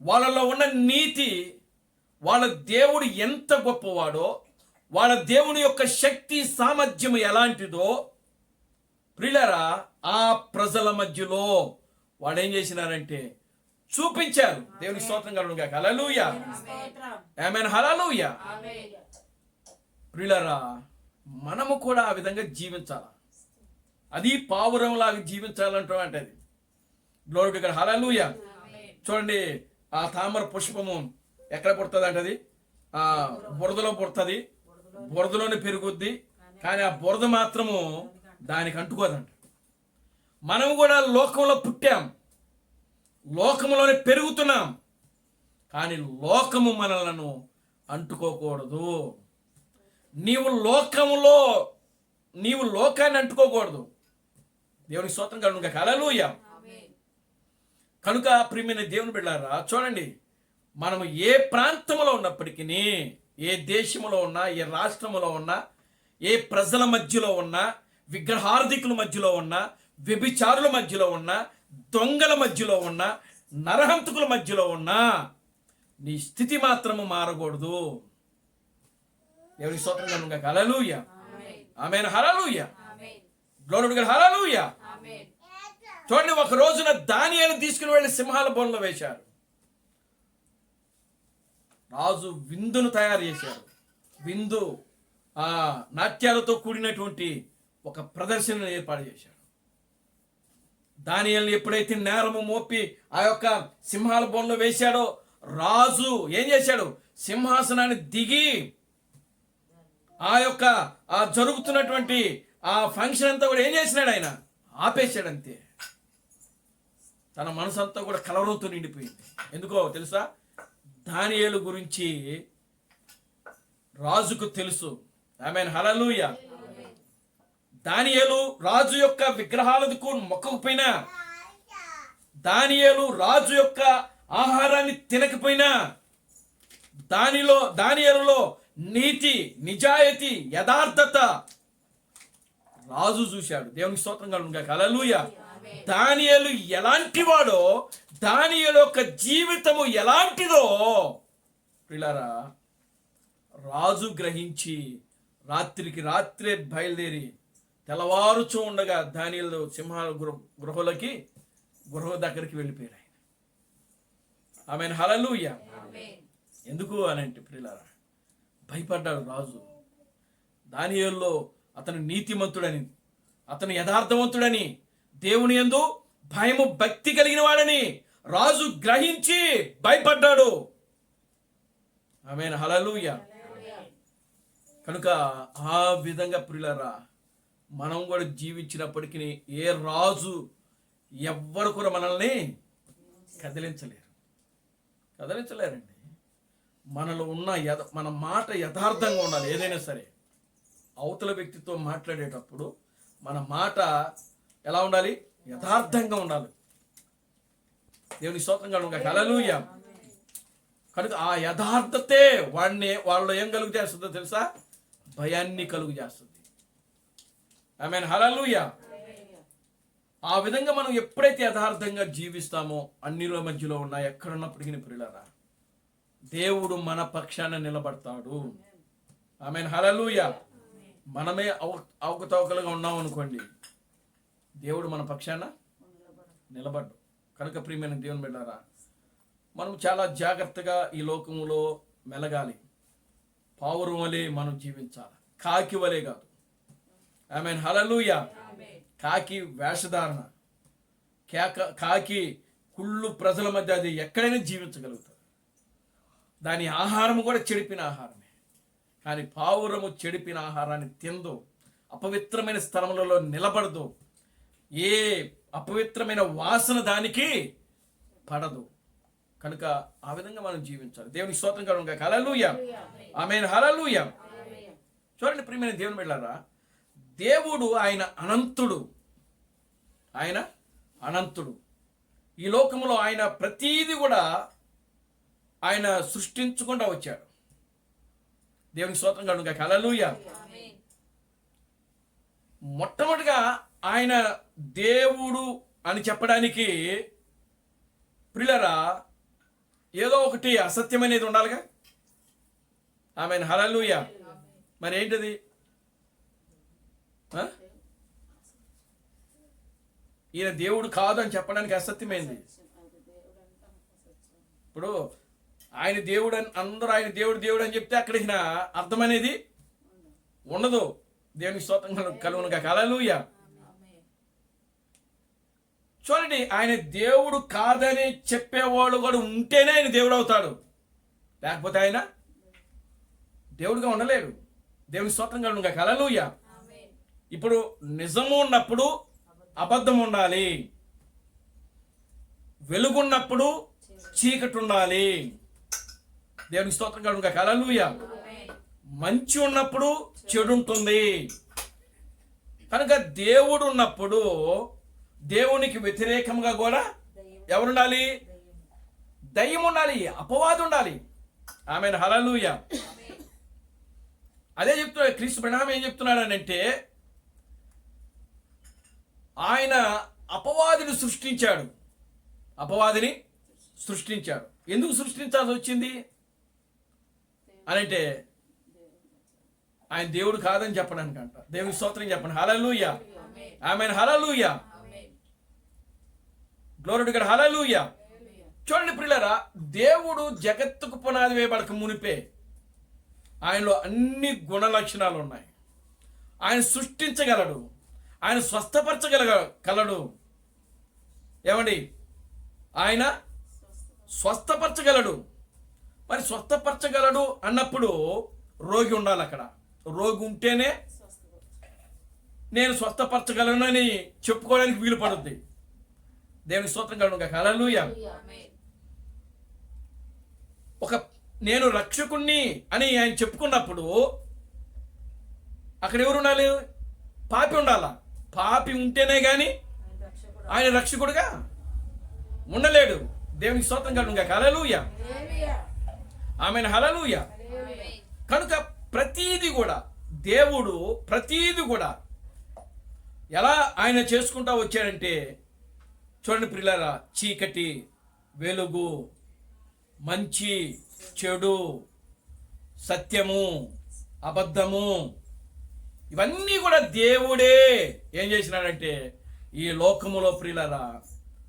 వాళ్ళలో ఉన్న నీతి, వాళ్ళ దేవుడు ఎంత గొప్పవాడో, వాళ్ళ దేవుని యొక్క శక్తి సామర్థ్యం ఎలాంటిదో ప్రియులారా ఆ ప్రజల మధ్యలో వాళ్ళు ఏం చేసినారంటే చూపించారు. దేవుని స్తోత్రం కలుగుగా. హల్లెలూయా. ఆమేన్. హల్లెలూయా. ప్రియులారా మనము కూడా ఆ విధంగా జీవించాలి. అది పావురంలాగా జీవించాలంటాం అంటే అది. Glory to God. హల్లెలూయా. చూడండి, ఆ తామర పుష్పము ఎక్కడ పుడుతుంది అంటే అది బురదలో పుడుతుంది, బురదలోనే పెరుగుద్ది, కానీ ఆ బురద మాత్రము దానికి అంటుకోదంట. మనం కూడా లోకంలో పుట్టాం, లోకములోనే పెరుగుతున్నాం, కానీ లోకము మనలను అంటుకోకూడదు. నీవు లోకాన్ని అంటుకోకూడదు. దేవునికి స్తోత్రం కలుగుగా. హల్లెలూయా. కనుక ప్రియమైన దేవుని బిడ్డలారా చూడండి, మనము ఏ ప్రాంతంలో ఉన్నప్పటికీ, ఏ దేశంలో ఉన్నా, ఏ రాష్ట్రంలో ఉన్నా, ఏ ప్రజల మధ్యలో ఉన్నా, విగ్రహార్థికుల మధ్యలో ఉన్నా, వ్యభిచారుల మధ్యలో ఉన్నా, దొంగల మధ్యలో ఉన్నా, నరహంతకుల మధ్యలో ఉన్నా నీ స్థితి మాత్రము మారకూడదు. దేవుని స్తోత్రం కలుగుగా. హల్లెలూయా. ఆమేన్. హల్లెలూయా. Glory to God. హల్లెలూయా. చూడండి, ఒక రోజున దానియేలు తీసుకుని వెళ్ళి సింహాల బోన్లో వేశారు. రాజు విందును తయారు చేశారు. విందు నాట్యాలతో కూడినటువంటి ఒక ప్రదర్శనను ఏర్పాటు చేశారు. దానియేలుని ఎప్పుడైతే నేరము మోపి ఆ యొక్క సింహాల బోన్లో వేశాడో రాజు ఏం చేశాడు? సింహాసనాన్ని దిగి ఆ యొక్క జరుగుతున్నటువంటి ఆ ఫంక్షన్ అంతా కూడా ఏం చేసినాడు? ఆయన ఆపేశాడు. అంతే. తన మనసు అంతా కూడా కలవరంతో నిండిపోయింది. ఎందుకో తెలుసా? దానియేలు గురించి రాజుకు తెలుసు. ఆమేన్. హల్లెలూయా. దానియేలు రాజు యొక్క విగ్రహాలకు మొక్కకపోయినా, దానియేలు రాజు యొక్క ఆహారాన్ని తినకపోయినా, దానియేలులో నీతి, నిజాయితీ, యథార్థత రాజు చూశాడు. దేవునికి స్తోత్రం కలుగుగా. హల్లెలూయా. దానియేలు ఎలాంటి వాడో, దానియేలు యొక్క జీవితము ఎలాంటిదో ప్రియులారా రాజు గ్రహించి రాత్రికి రాత్రే బయలుదేరి తెల్లవారుచూ ఉండగా దానియేలు సింహాల గృహ దగ్గరికి వెళ్ళిపోయారు. ఆమేన్. హల్లెలూయా. ఎందుకు అనంటే ప్రియులారా భయపడ్డాడు రాజు. దానియేలులో అతను నీతిమంతుడని, అతను యథార్థవంతుడని, దేవుని యందు భయము భక్తి కలిగిన వాడని రాజు గ్రహించి భయపడ్డాడు. ఆమేన్. హల్లెలూయా. కనుక ఆ విధంగా ప్రియులారా మనం కూడా జీవించినప్పటికీ ఏ రాజు ఎవ్వరు కూడా మనల్ని కదిలించలేరండి. మనలో ఉన్న మన మాట యథార్థంగా ఉండాలి. ఏదైనా సరే అవతల వ్యక్తితో మాట్లాడేటప్పుడు మన మాట ఎలా ఉండాలి? యథార్థంగా ఉండాలి. దేవుని స్తోత్రంగా ఉండాలి. హల్లెలూయా. కనుక ఆ యథార్థతే వాళ్ళు ఏం కలుగు చేస్తుందో తెలుసా? భయాన్ని కలుగు చేస్తుంది. ఆమేన్. హల్లెలూయా. ఆ విధంగా మనం ఎప్పుడైతే యథార్థంగా జీవిస్తామో అన్నిల మధ్యలో ఉన్న ఎక్కడున్నప్పటికీ ప్రియులారా దేవుడు మన పక్షాన నిలబడతాడు. ఆమేన్. హల్లెలూయా. మనమే అవకతవకలుగా ఉన్నాం అనుకోండి, దేవుడు మన పక్షాన నిలబడ్డు. కనుక ప్రియమైన దేవుని బిడ్డలారా, మనం చాలా జాగ్రత్తగా ఈ లోకంలో మెలగాలి. పావురం వలె మనం జీవించాలి, కాకి వలె కాదు. ఆమేన్. హల్లెలూయా. కాకి వేషధారణ, కాకి కుళ్ళు ప్రజల మధ్య అది ఎక్కడైనా జీవించగలుగుతుంది. దాని ఆహారం కూడా చెడిపిన ఆహారమే. కానీ పావురము చెడిపిన ఆహారాన్ని తిందు, అపవిత్రమైన స్థలములలో నిలబడదు, ఏ అపవిత్రమైన వాసన దానికి పడదు. కనుక ఆ విధంగా మనం జీవించాలి. దేవునికి స్తోత్రం కలుగును గాక. హల్లెలూయా. ఆమేన్. హల్లెలూయా. చూడండి ప్రియమైన దేవుని బిడ్డలారా, దేవుడు ఆయన అనంతుడు. ఆయన అనంతుడు. ఈ లోకంలో ఆయన ప్రతీది కూడా ఆయన సృష్టించకుండా వచ్చాడు. దేవునికి స్తోత్రం కలుగును గాక. హల్లెలూయా. మొట్టమొదటిగా ఆయన దేవుడు అని చెప్పడానికి ప్రియులారా ఏదో ఒకటి అసత్యం అనేది ఉండాలిగా. ఆమేన్. హల్లెలూయా. మరి ఏంటది? ఈయన దేవుడు కాదు అని చెప్పడానికి అసత్యమైంది. ఇప్పుడు ఆయన దేవుడు అని అందరూ ఆయన దేవుడు దేవుడు అని చెప్తే అక్కడికి నా అర్థం అనేది ఉండదు. దేవునికి స్తోత్రం కలుగును గాక. హల్లెలూయా. చూడండి, ఆయన దేవుడు కాదని చెప్పేవాడు కూడా ఉంటేనే ఆయన దేవుడు అవుతాడు, లేకపోతే ఆయన దేవుడుగా ఉండలేడు. దేవుని స్తోత్రం కలుగును గాక. హల్లెలూయా. ఇప్పుడు నిజము ఉన్నప్పుడు అబద్ధం ఉండాలి, వెలుగున్నప్పుడు చీకటి ఉండాలి. దేవునికి స్తోత్రం కలుగును గాక. హల్లెలూయా. మంచి ఉన్నప్పుడు చెడు ఉంటుంది. కనుక దేవుడు ఉన్నప్పుడు దేవునికి వ్యతిరేకంగా కూడా ఎవరుండాలి? దయ్యం ఉండాలి, అపవాది ఉండాలి. ఆమేన్. హల్లెలూయా. అదే చెప్తున్నాడు క్రీస్తు ప్రణామం. ఏం చెప్తున్నాడనంటే ఆయన అపవాదిని సృష్టించాడు. అపవాదిని సృష్టించాడు. ఎందుకు సృష్టించాల్సి వచ్చింది అనంటే ఆయన దేవుడు కాదని చెప్పడానికి అంట. దేవుని స్తోత్రం చెప్పండి. హల్లెలూయా. ఆమేన్. హల్లెలూయా. Glory to God. హల్లెలూయా. చూడండి ప్రియులారా, దేవుడు జగత్తుకు పునాది వేయబడక మునిపే ఆయనలో అన్ని గుణ లక్షణాలు ఉన్నాయి. ఆయన సృష్టించగలడు, ఆయన స్వస్థపరచగలడు. ఏమండి? ఆయన స్వస్థపరచగలడు. మరి స్వస్థపరచగలడు అన్నప్పుడు రోగి ఉండాలి. అక్కడ రోగి ఉంటేనే నేను స్వస్థపరచగలనని చెప్పుకోవడానికి వీలు పడుద్ది. దేవుని స్తోత్రం కలుగును గాక. హల్లెలూయా. నేను రక్షకుణ్ణి అని ఆయన చెప్పుకున్నప్పుడు అక్కడ ఎవరు ఉండాలి? పాపి ఉండాలా. పాపి ఉంటేనే గాని ఆయన రక్షకుడుగా ఉండలేడు. దేవునికి స్తోత్రం కలుగును గాక. హల్లెలూయా. ఆమేన్. హల్లెలూయా. కనుక ప్రతీది కూడా దేవుడు ప్రతీది కూడా ఎలా ఆయన చేసుకుంటా వచ్చాడంటే చూడండి ప్రియులారా, చీకటి, వెలుగు, మంచి, చెడు, సత్యము, అబద్ధము, ఇవన్నీ కూడా దేవుడే ఏం చేసినాడంటే ఈ లోకములో ప్రియులారా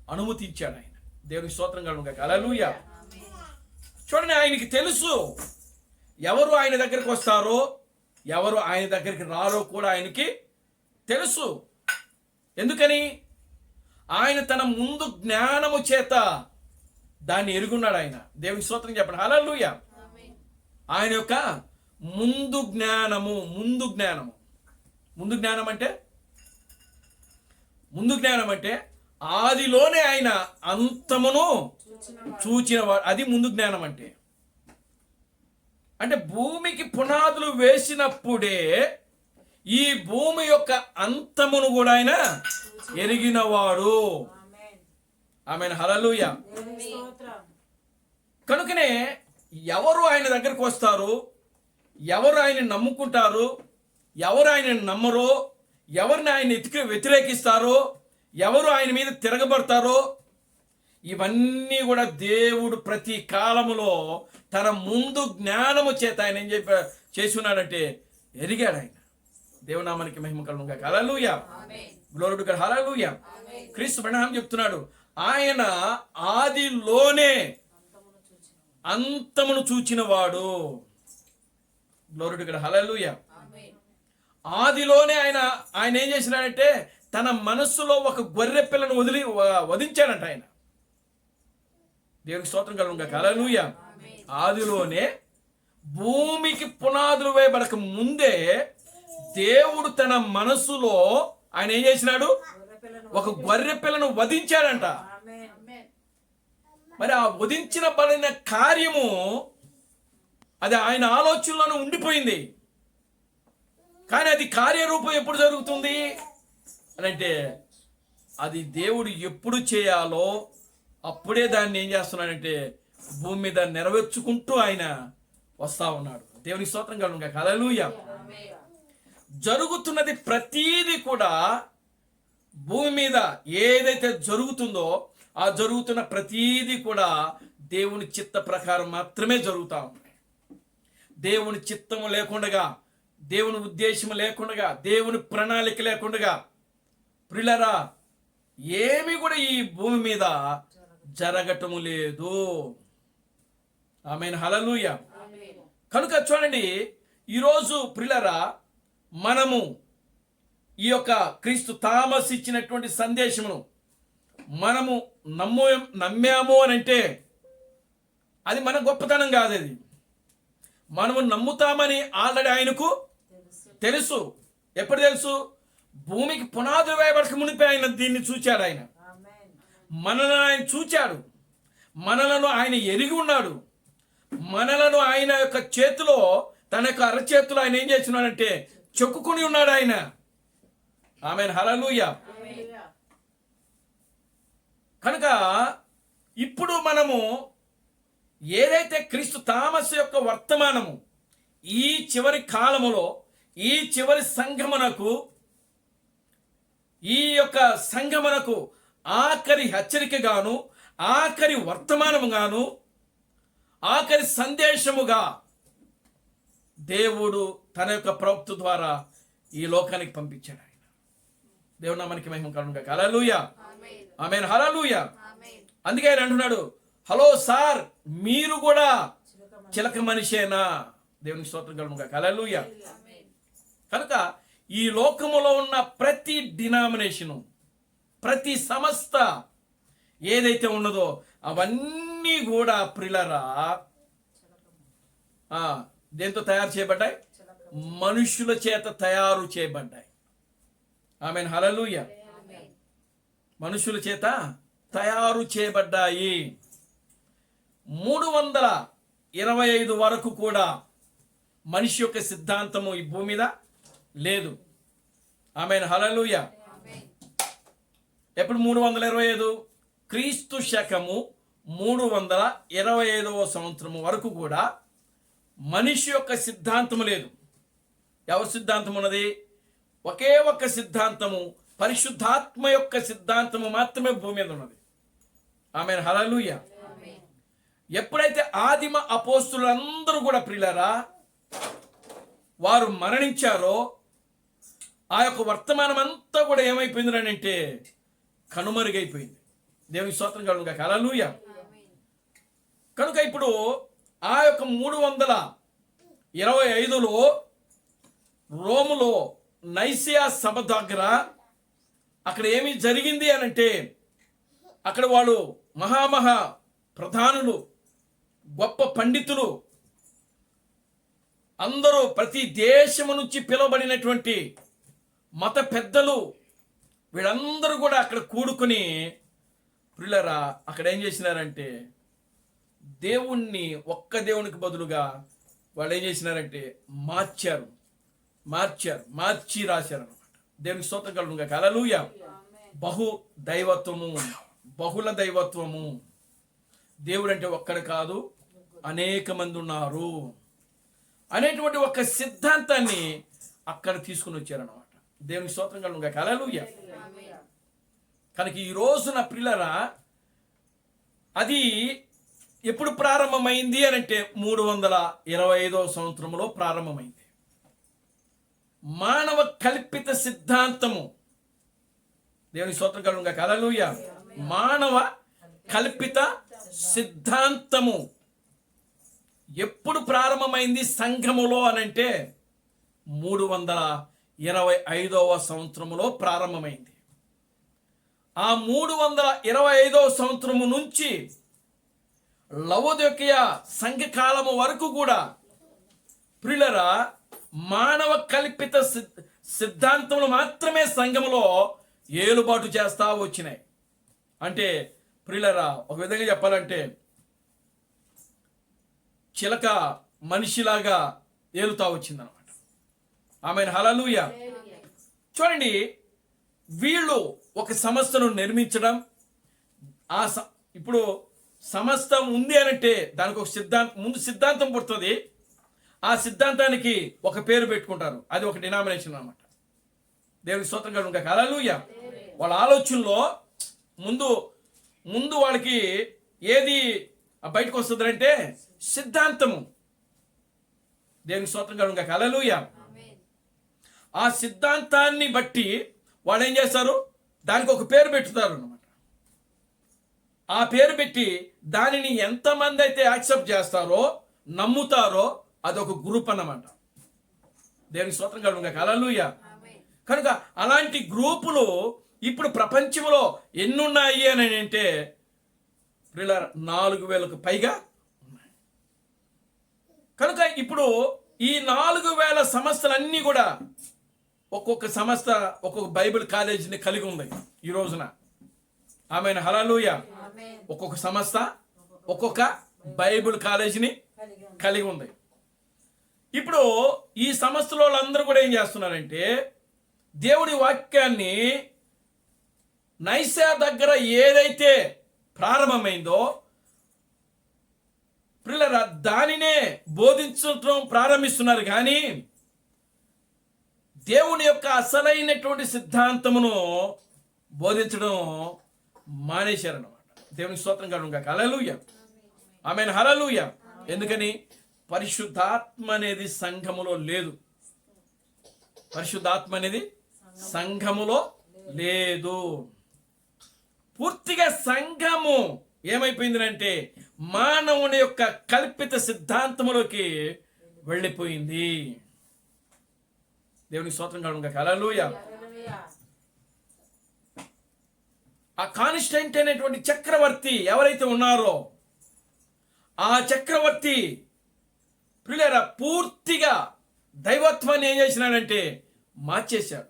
అనుమతించాడు ఆయన. దేవునికి స్తోత్రం కలుగును గాక. హల్లెలూయా. చూడండి, ఆయనకి తెలుసు ఎవరు ఆయన దగ్గరికి వస్తారో ఎవరు ఆయన దగ్గరికి రారో కూడా ఆయనకి తెలుసు. ఎందుకని? ఆయన తన ముందు జ్ఞానము చేత దాన్ని ఎరుగున్నాడు ఆయన. దేవునికి స్తోత్రం చెప్పండి. హల్లెలూయా. ఆయన యొక్క ముందు జ్ఞానము. ముందు జ్ఞానం అంటే ఆదిలోనే ఆయన అంతమును చూచినవాడు. అది ముందు జ్ఞానం అంటే.
అంటే భూమికి పునాదులు వేసినప్పుడే ఈ భూమి యొక్క అంతమును కూడా ఆయన ఎరిగినవాడు.
ఆమేన్.
ఆమెన్ హల్లెలూయా.
దేవునికి స్తోత్రం.
కనుకనే ఎవరు ఆయన దగ్గరికి వస్తారు, ఎవరు ఆయన నమ్ముకుంటారు, ఎవరు ఆయన నమ్మరో, ఎవరిని ఆయన వ్యతిరేకిస్తారో, ఎవరు ఆయన మీద తిరగబడతారో, ఇవన్నీ కూడా దేవుడు ప్రతి కాలములో తన ముందు జ్ఞానము చేత ఆయన ఏం చేసి ఉన్నాడంటే ఎరిగాడు. ఆయన దేవునామానికి మహిమ కలుగును గాక. హల్లెలూయా. Glory to God. హల్లెలూయా. క్రీస్తు బ్రహ్మం చెప్తున్నాడు, ఆయన ఆదిలోనే అంతమును చూచినవాడు. Glory to God. హల్లెలూయా. ఆదిలోనే ఆయన ఏం చేసినాడంటే తన మనస్సులో ఒక గొర్రె పిల్లను వధించాడంట ఆయన. దేవునికి స్తోత్రం కలుగును గాక. హల్లెలూయా. ఆదిలోనే భూమికి పునాదులు వేయబడక ముందే దేవుడు తన మనస్సులో ఆయన ఏం చేసినాడు, ఒక గొర్రె పిల్లను వధించాడంట.
ఆమేన్.
మరి ఆ వధించబడిన కార్యము అది ఆయన ఆలోచనలోనే ఉండిపోయింది. కానీ అది కార్యరూపం ఎప్పుడు జరుగుతుంది అని అంటే అది దేవుడు ఎప్పుడు చేయాలో అప్పుడే దాన్ని ఏం చేస్తున్నాడంటే భూమి మీద నెరవేర్చుకుంటూ ఆయన వస్తా ఉన్నాడు. దేవునికి స్తోత్రం కలుగును గాక. హల్లెలూయా. జరుగుతున్నది ప్రతీది కూడా భూమి మీద ఏదైతే జరుగుతుందో ఆ జరుగుతున్న ప్రతీది కూడా దేవుని చిత్త ప్రకారం మాత్రమే జరుగుతా ఉంది. దేవుని చిత్తము లేకుండా, దేవుని ఉద్దేశం లేకుండా, దేవుని ప్రణాళిక లేకుండా ప్రియులారా ఏమి కూడా ఈ భూమి మీద జరగటము లేదు. ఆమేన్ హల్లెలూయా. కనుక చూడండి, ఈరోజు ప్రియులారా మనము ఈ యొక్క క్రీస్తు థామస్ ఇచ్చినటువంటి సందేశమును మనము నమ్మాము అని అంటే అది మన గొప్పతనం కాదు. అది మనము నమ్ముతామని ఆల్రెడీ ఆయనకు తెలుసు. ఎప్పుడు తెలుసు? భూమికి పునాదులు వేయబడక మునిపే ఆయన దీన్ని చూచాడు. ఆయన
ఆమేన్.
మనలను ఆయన చూచాడు, మనలను ఆయన ఎరిగి ఉన్నాడు. మనలను ఆయన యొక్క చేతిలో, తన యొక్క అరచేతిలో ఆయన ఏం చేస్తున్నాడంటే చెక్కుకుని ఉన్నాడు ఆయన. ఆమేన్ హల్లెలూయా.
హల్లెలూయా.
కనుక ఇప్పుడు మనము ఏదైతే క్రీస్తు థామస్ యొక్క వర్తమానము ఈ చివరి కాలములో ఈ చివరి సంఘమునకు, ఈ యొక్క సంఘమునకు ఆఖరి హెచ్చరికగాను, ఆఖరి వర్తమానముగాను, ఆఖరి సందేశముగా దేవుడు తన యొక్క ప్రవక్త ద్వారా ఈ లోకానికి పంపించాడు. ఆయన దేవుడు నామానికి మహిమ కలుగును గాక. హల్లెలూయా. ఆమేన్ హల్లెలూయా. అందుకే ఆయన అంటున్నాడు, హలో సార్, మీరు కూడా చిలక మనిషేనా? దేవునికి స్తోత్రం కలుగును గాక. హల్లెలూయా. కనుక ఈ లోకములో ఉన్న ప్రతి డినామినేషను, ప్రతి సంస్థ ఏదైతే ఉన్నదో అవన్నీ కూడా ప్రియులారా దేంతో తయారు చేయబడ్డాయి? మనుషుల చేత తయారు చేయబడ్డాయి. ఆమేన్ హల్లెలూయా. మనుషుల చేత తయారు చేయబడ్డాయి. 325 వరకు కూడా మనిషి యొక్క సిద్ధాంతము ఈ భూమి మీద లేదు. ఆమేన్ హల్లెలూయా. ఎప్పుడు 325? క్రీస్తు శకము 325వ సంవత్సరము వరకు కూడా మనిషి యొక్క సిద్ధాంతము లేదు. ఎవరి సిద్ధాంతం ఉన్నది? ఒకే ఒక్క సిద్ధాంతము, పరిశుద్ధాత్మ యొక్క సిద్ధాంతము మాత్రమే భూమి మీద ఉన్నది. ఆమేన్ హల్లెలూయా. ఎప్పుడైతే ఆదిమ అపోస్తులందరూ కూడా ప్రియులారా వారు మరణించారో ఆ యొక్క వర్తమానం అంతా కూడా ఏమైపోయింది అంటే కనుమరుగైపోయింది. దేవుని స్తోత్రం కలుగును గాక. హల్లెలూయా. కనుక ఇప్పుడు ఆ యొక్క 325లో రోములో నైసియా సభ దగ్గర అక్కడ ఏమి జరిగింది అని అంటే అక్కడ వాళ్ళు మహామహా ప్రధానులు, గొప్ప పండితులు అందరూ, ప్రతి దేశము నుంచి పిలువబడినటువంటి మత పెద్దలు వీళ్ళందరూ కూడా అక్కడ కూడుకుని ప్రియులారా అక్కడ ఏం చేసినారంటే దేవుణ్ణి, ఒక్క దేవునికి బదులుగా
వాళ్ళు ఏం చేసినారంటే మార్చి రాశారు అనమాట. దేవునికి స్తోత్రం కలుగును గాక. హల్లెలూయా. బహు దైవత్వము, బహుళ దైవత్వము. దేవుడు అంటే ఒక్కడు కాదు, అనేక మంది ఉన్నారు అనేటువంటి ఒక సిద్ధాంతాన్ని అక్కడ తీసుకుని వచ్చారనమాట. దేవునికి స్తోత్రం కలుగును గాక. హల్లెలూయా. కనుక ఈ రోజున ప్రియులారా, అది ఎప్పుడు ప్రారంభమైంది అని అంటే 325వ సంవత్సరంలో ప్రారంభమైంది. మానవ కల్పిత సిద్ధాంతము. దేవుని స్తోత్రం కలుగును గాక. హల్లెలూయా. మానవ కల్పిత సిద్ధాంతము ఎప్పుడు ప్రారంభమైంది సంఘములో అనంటే 325వ సంవత్సరములో ప్రారంభమైంది. ఆ 325వ సంవత్సరము నుంచి లవోదికయ సంఘకాలము వరకు కూడా ప్రియులారా మానవ కల్పిత సిద్ధాంతములు మాత్రమే సంఘములో ఏలుబాటు చేస్తా వచ్చినాయి. అంటే ప్రియులారా ఒక విధంగా చెప్పాలంటే చిలక మనిషిలాగా ఏలుతా వచ్చిందనమాట. ఆమెన్. హల్లెలూయా. చూడండి, వీళ్ళు ఒక సంస్థను నిర్మించడం, ఇప్పుడు సంస్థ ఉంది అనంటే దానికి ఒక సిద్ధాంతం పుడుతుంది. ఆ సిద్ధాంతానికి ఒక పేరు పెట్టుకుంటారు, అది ఒక డినామినేషన్ అన్నమాట. దేవునికి స్తోత్రం కలుగును గాక. హల్లెలూయా. వాళ్ళ ఆలోచనలో ముందు వాళ్ళకి ఏది బయటకు వస్తుంది అంటే సిద్ధాంతము. దేవునికి స్తోత్రం కలుగును గాక. హల్లెలూయా. ఆ సిద్ధాంతాన్ని బట్టి వాళ్ళు ఏం చేస్తారు, దానికి ఒక పేరు పెట్టుతారు అన్నమాట. ఆ పేరు పెట్టి దానిని ఎంతమంది అయితే యాక్సెప్ట్ చేస్తారో, నమ్ముతారో, అదొక గ్రూప్ అన్నమాట. దేవునికి స్తోత్రం కలుగును గాక. హల్లెలూయా. కనుక అలాంటి గ్రూపులు ఇప్పుడు ప్రపంచంలో ఎన్నున్నాయి అని అంటే 4,000కు పైగా ఉన్నాయి. కనుక ఇప్పుడు ఈ 4,000 సంస్థలన్నీ కూడా ఒక్కొక్క సంస్థ ఒక్కొక్క బైబిల్ కాలేజీని కలిగి ఉంది ఈ రోజున. ఆమెన్. హల్లెలూయా. ఒక్కొక్క సంస్థ ఒక్కొక్క బైబిల్ కాలేజీని కలిగి ఉంది. ఇప్పుడు ఈ సంస్థలో వాళ్ళందరూ కూడా ఏం చేస్తున్నారంటే దేవుడి వాక్యాన్ని నైసా దగ్గర ఏదైతే ప్రారంభమైందో ప్రియులారా దానినే బోధించడం ప్రారంభిస్తున్నారు. కానీ దేవుని యొక్క అసలైనటువంటి సిద్ధాంతమును బోధించడం మానేశారన్నమాట. దేవునికి స్తోత్రం కలుగును గాక. హల్లెలూయా. ఆమేన్. హల్లెలూయా. ఎందుకని? పరిశుద్ధాత్మ అనేది సంఘములో లేదు. పరిశుద్ధాత్మ అనేది సంఘములో లేదు. పూర్తిగా సంఘము ఏమైపోయింది అంటే మానవుని యొక్క కల్పిత సిద్ధాంతములోకి వెళ్ళిపోయింది. దేవునికి స్తోత్రం కలుగును గాక. హల్లెలూయా. ఆ కాన్స్టెంట్ అనేటువంటి చక్రవర్తి ఎవరైతే ఉన్నారో ఆ చక్రవర్తి ప్రియులారా పూర్తిగా దైవత్వాన్ని ఏం చేసినాడంటే మార్చేశాడు.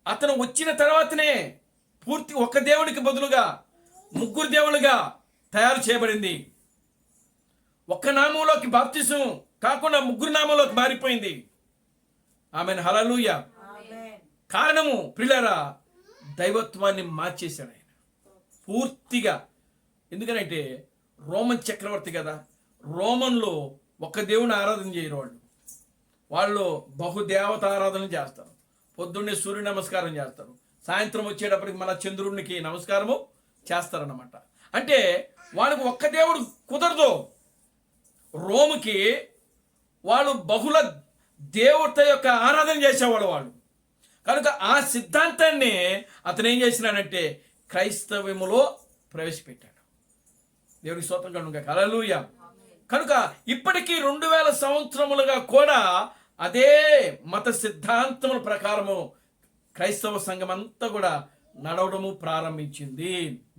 అతను వచ్చిన తర్వాతనే పూర్తి ఒక దేవునికి బదులుగా 3 దేవులుగా తయారు చేయబడింది. ఒక్క నామంలోకి బాప్తిసం కాకుండా 3 నామంలోకి మారిపోయింది. ఆమేన్. హల్లెలూయా. కారణము ప్రియులారా దైవత్వాన్ని మార్చేశాడు ఆయన పూర్తిగా. ఎందుకనంటే రోమన్ చక్రవర్తి కదా. రోమన్లో ఒక్క దేవుని ఆరాధన చేయరు వాళ్ళు బహుదేవత ఆరాధన చేస్తారు. పొద్దున్నే సూర్య నమస్కారం చేస్తారు, సాయంత్రం వచ్చేటప్పటికి మళ్ళీ చంద్రునికి నమస్కారము చేస్తారన్నమాట. అంటే వాళ్ళకి ఒక్క దేవుడు కుదరదు. రోముకి వాళ్ళు బహుళ దేవత యొక్క ఆరాధన చేసేవాళ్ళు వాళ్ళు. కనుక ఆ సిద్ధాంతాన్ని అతను ఏం చేసినాడంటే క్రైస్తవములో ప్రవేశపెట్టాడు. దేవునికి స్తోత్రం కలుగును గాక. హల్లెలూయా. కనుక ఇప్పటికీ 2000 సంవత్సరములుగా కూడా అదే మత సిద్ధాంతముల ప్రకారము క్రైస్తవ సంఘం అంతా కూడా నడవడము ప్రారంభించింది.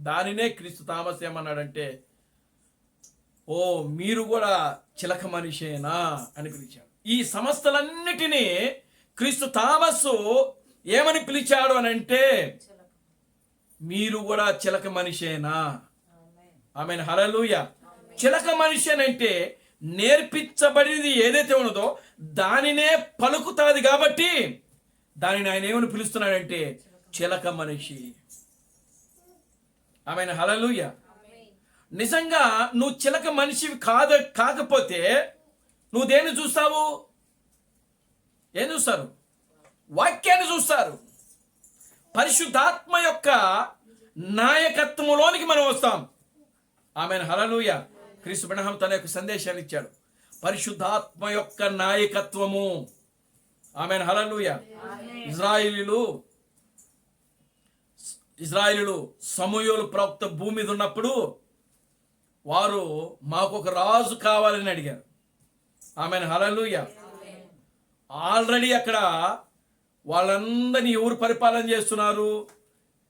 దానినే క్రీస్తు థామస్ ఏమన్నాడంటే, ఓ మీరు కూడా చిలక మనిషేనా అని పిలిచాడు. ఈ సంస్థలన్నిటినీ క్రీస్తు థామస్సు ఏమని పిలిచాడు అని అంటే, మీరు కూడా చిలక మనిషేనా. ఆమేన్. హల్లెలూయా. చిలక మనిషి అని అంటే నేర్పించబడినది ఏదైతే ఉన్నదో దానినే పలుకుతాది కాబట్టి దానిని ఆయన ఏమని పిలుస్తున్నాడంటే చిలక మనిషి. ఆమె హల్లెలూయా. నిజంగా నువ్వు చిలక మనిషి కాకపోతే నువ్వు దేన్ని చూస్తావు? ఏం చూస్తారు? వాక్యాన్ని చూస్తారు. పరిశుద్ధాత్మ యొక్క నాయకత్వంలోనికి మనం వస్తాం. ఆమె హల్లెలూయా. క్రీస్తు బ్రహ్మ తన యొక్క సందేశాన్ని ఇచ్చాడు. పరిశుద్ధాత్మ యొక్క నాయకత్వము. ఆమె హల్లెలూయా. ఇజ్రాయేలీలు సమూయేలు ప్రవక్త భూమి మీద ఉన్నప్పుడు వారు మాకు ఒక రాజు కావాలని అడిగారు. ఆమె హల్లెలూయా. ఆల్రెడీ అక్కడ వాళ్ళందరినీ ఎవరు పరిపాలన చేస్తున్నారు?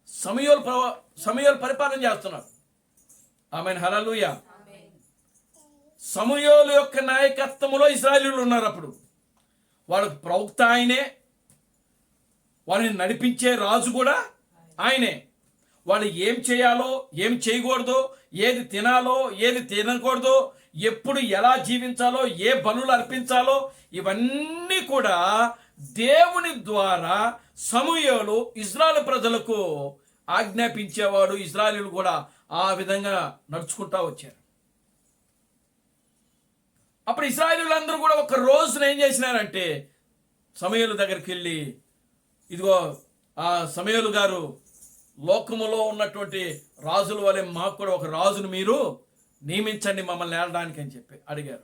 సమూయేలు పరిపాలన చేస్తున్నారు. ఆమె హల్లెలూయా. సమూయేలు యొక్క నాయకత్వంలో ఇశ్రాయేలీయులు ఉన్నారు. అప్పుడు వాళ్ళకు ప్రవక్త ఆయనే, వాళ్ళని నడిపించే రాజు కూడా ఆయనే. వాళ్ళు ఏం చేయాలో ఏం చేయకూడదో, ఏది తినాలో ఏది తినకూడదో, ఎప్పుడు ఎలా జీవించాలో, ఏ బలులు అర్పించాలో ఇవన్నీ కూడా దేవుని ద్వారా సమూయేలు ఇశ్రాయేలు ప్రజలకు ఆజ్ఞాపించేవాడు. ఇశ్రాయేలీయులు కూడా ఆ విధంగా నడుచుకుంటా వచ్చారు. అప్పుడు ఇశ్రాయేలీయులందరూ కూడా ఒక రోజున ఏం చేసినారంటే సమూయేలు దగ్గరికి వెళ్ళి, ఇదిగో ఆ సమూయేలు గారు, లోకములో ఉన్నటువంటి రాజుల వలె మాకు కూడా ఒక రాజును మీరు నియమించండి మమ్మల్ని ఏలడానికి అని చెప్పి అడిగారు.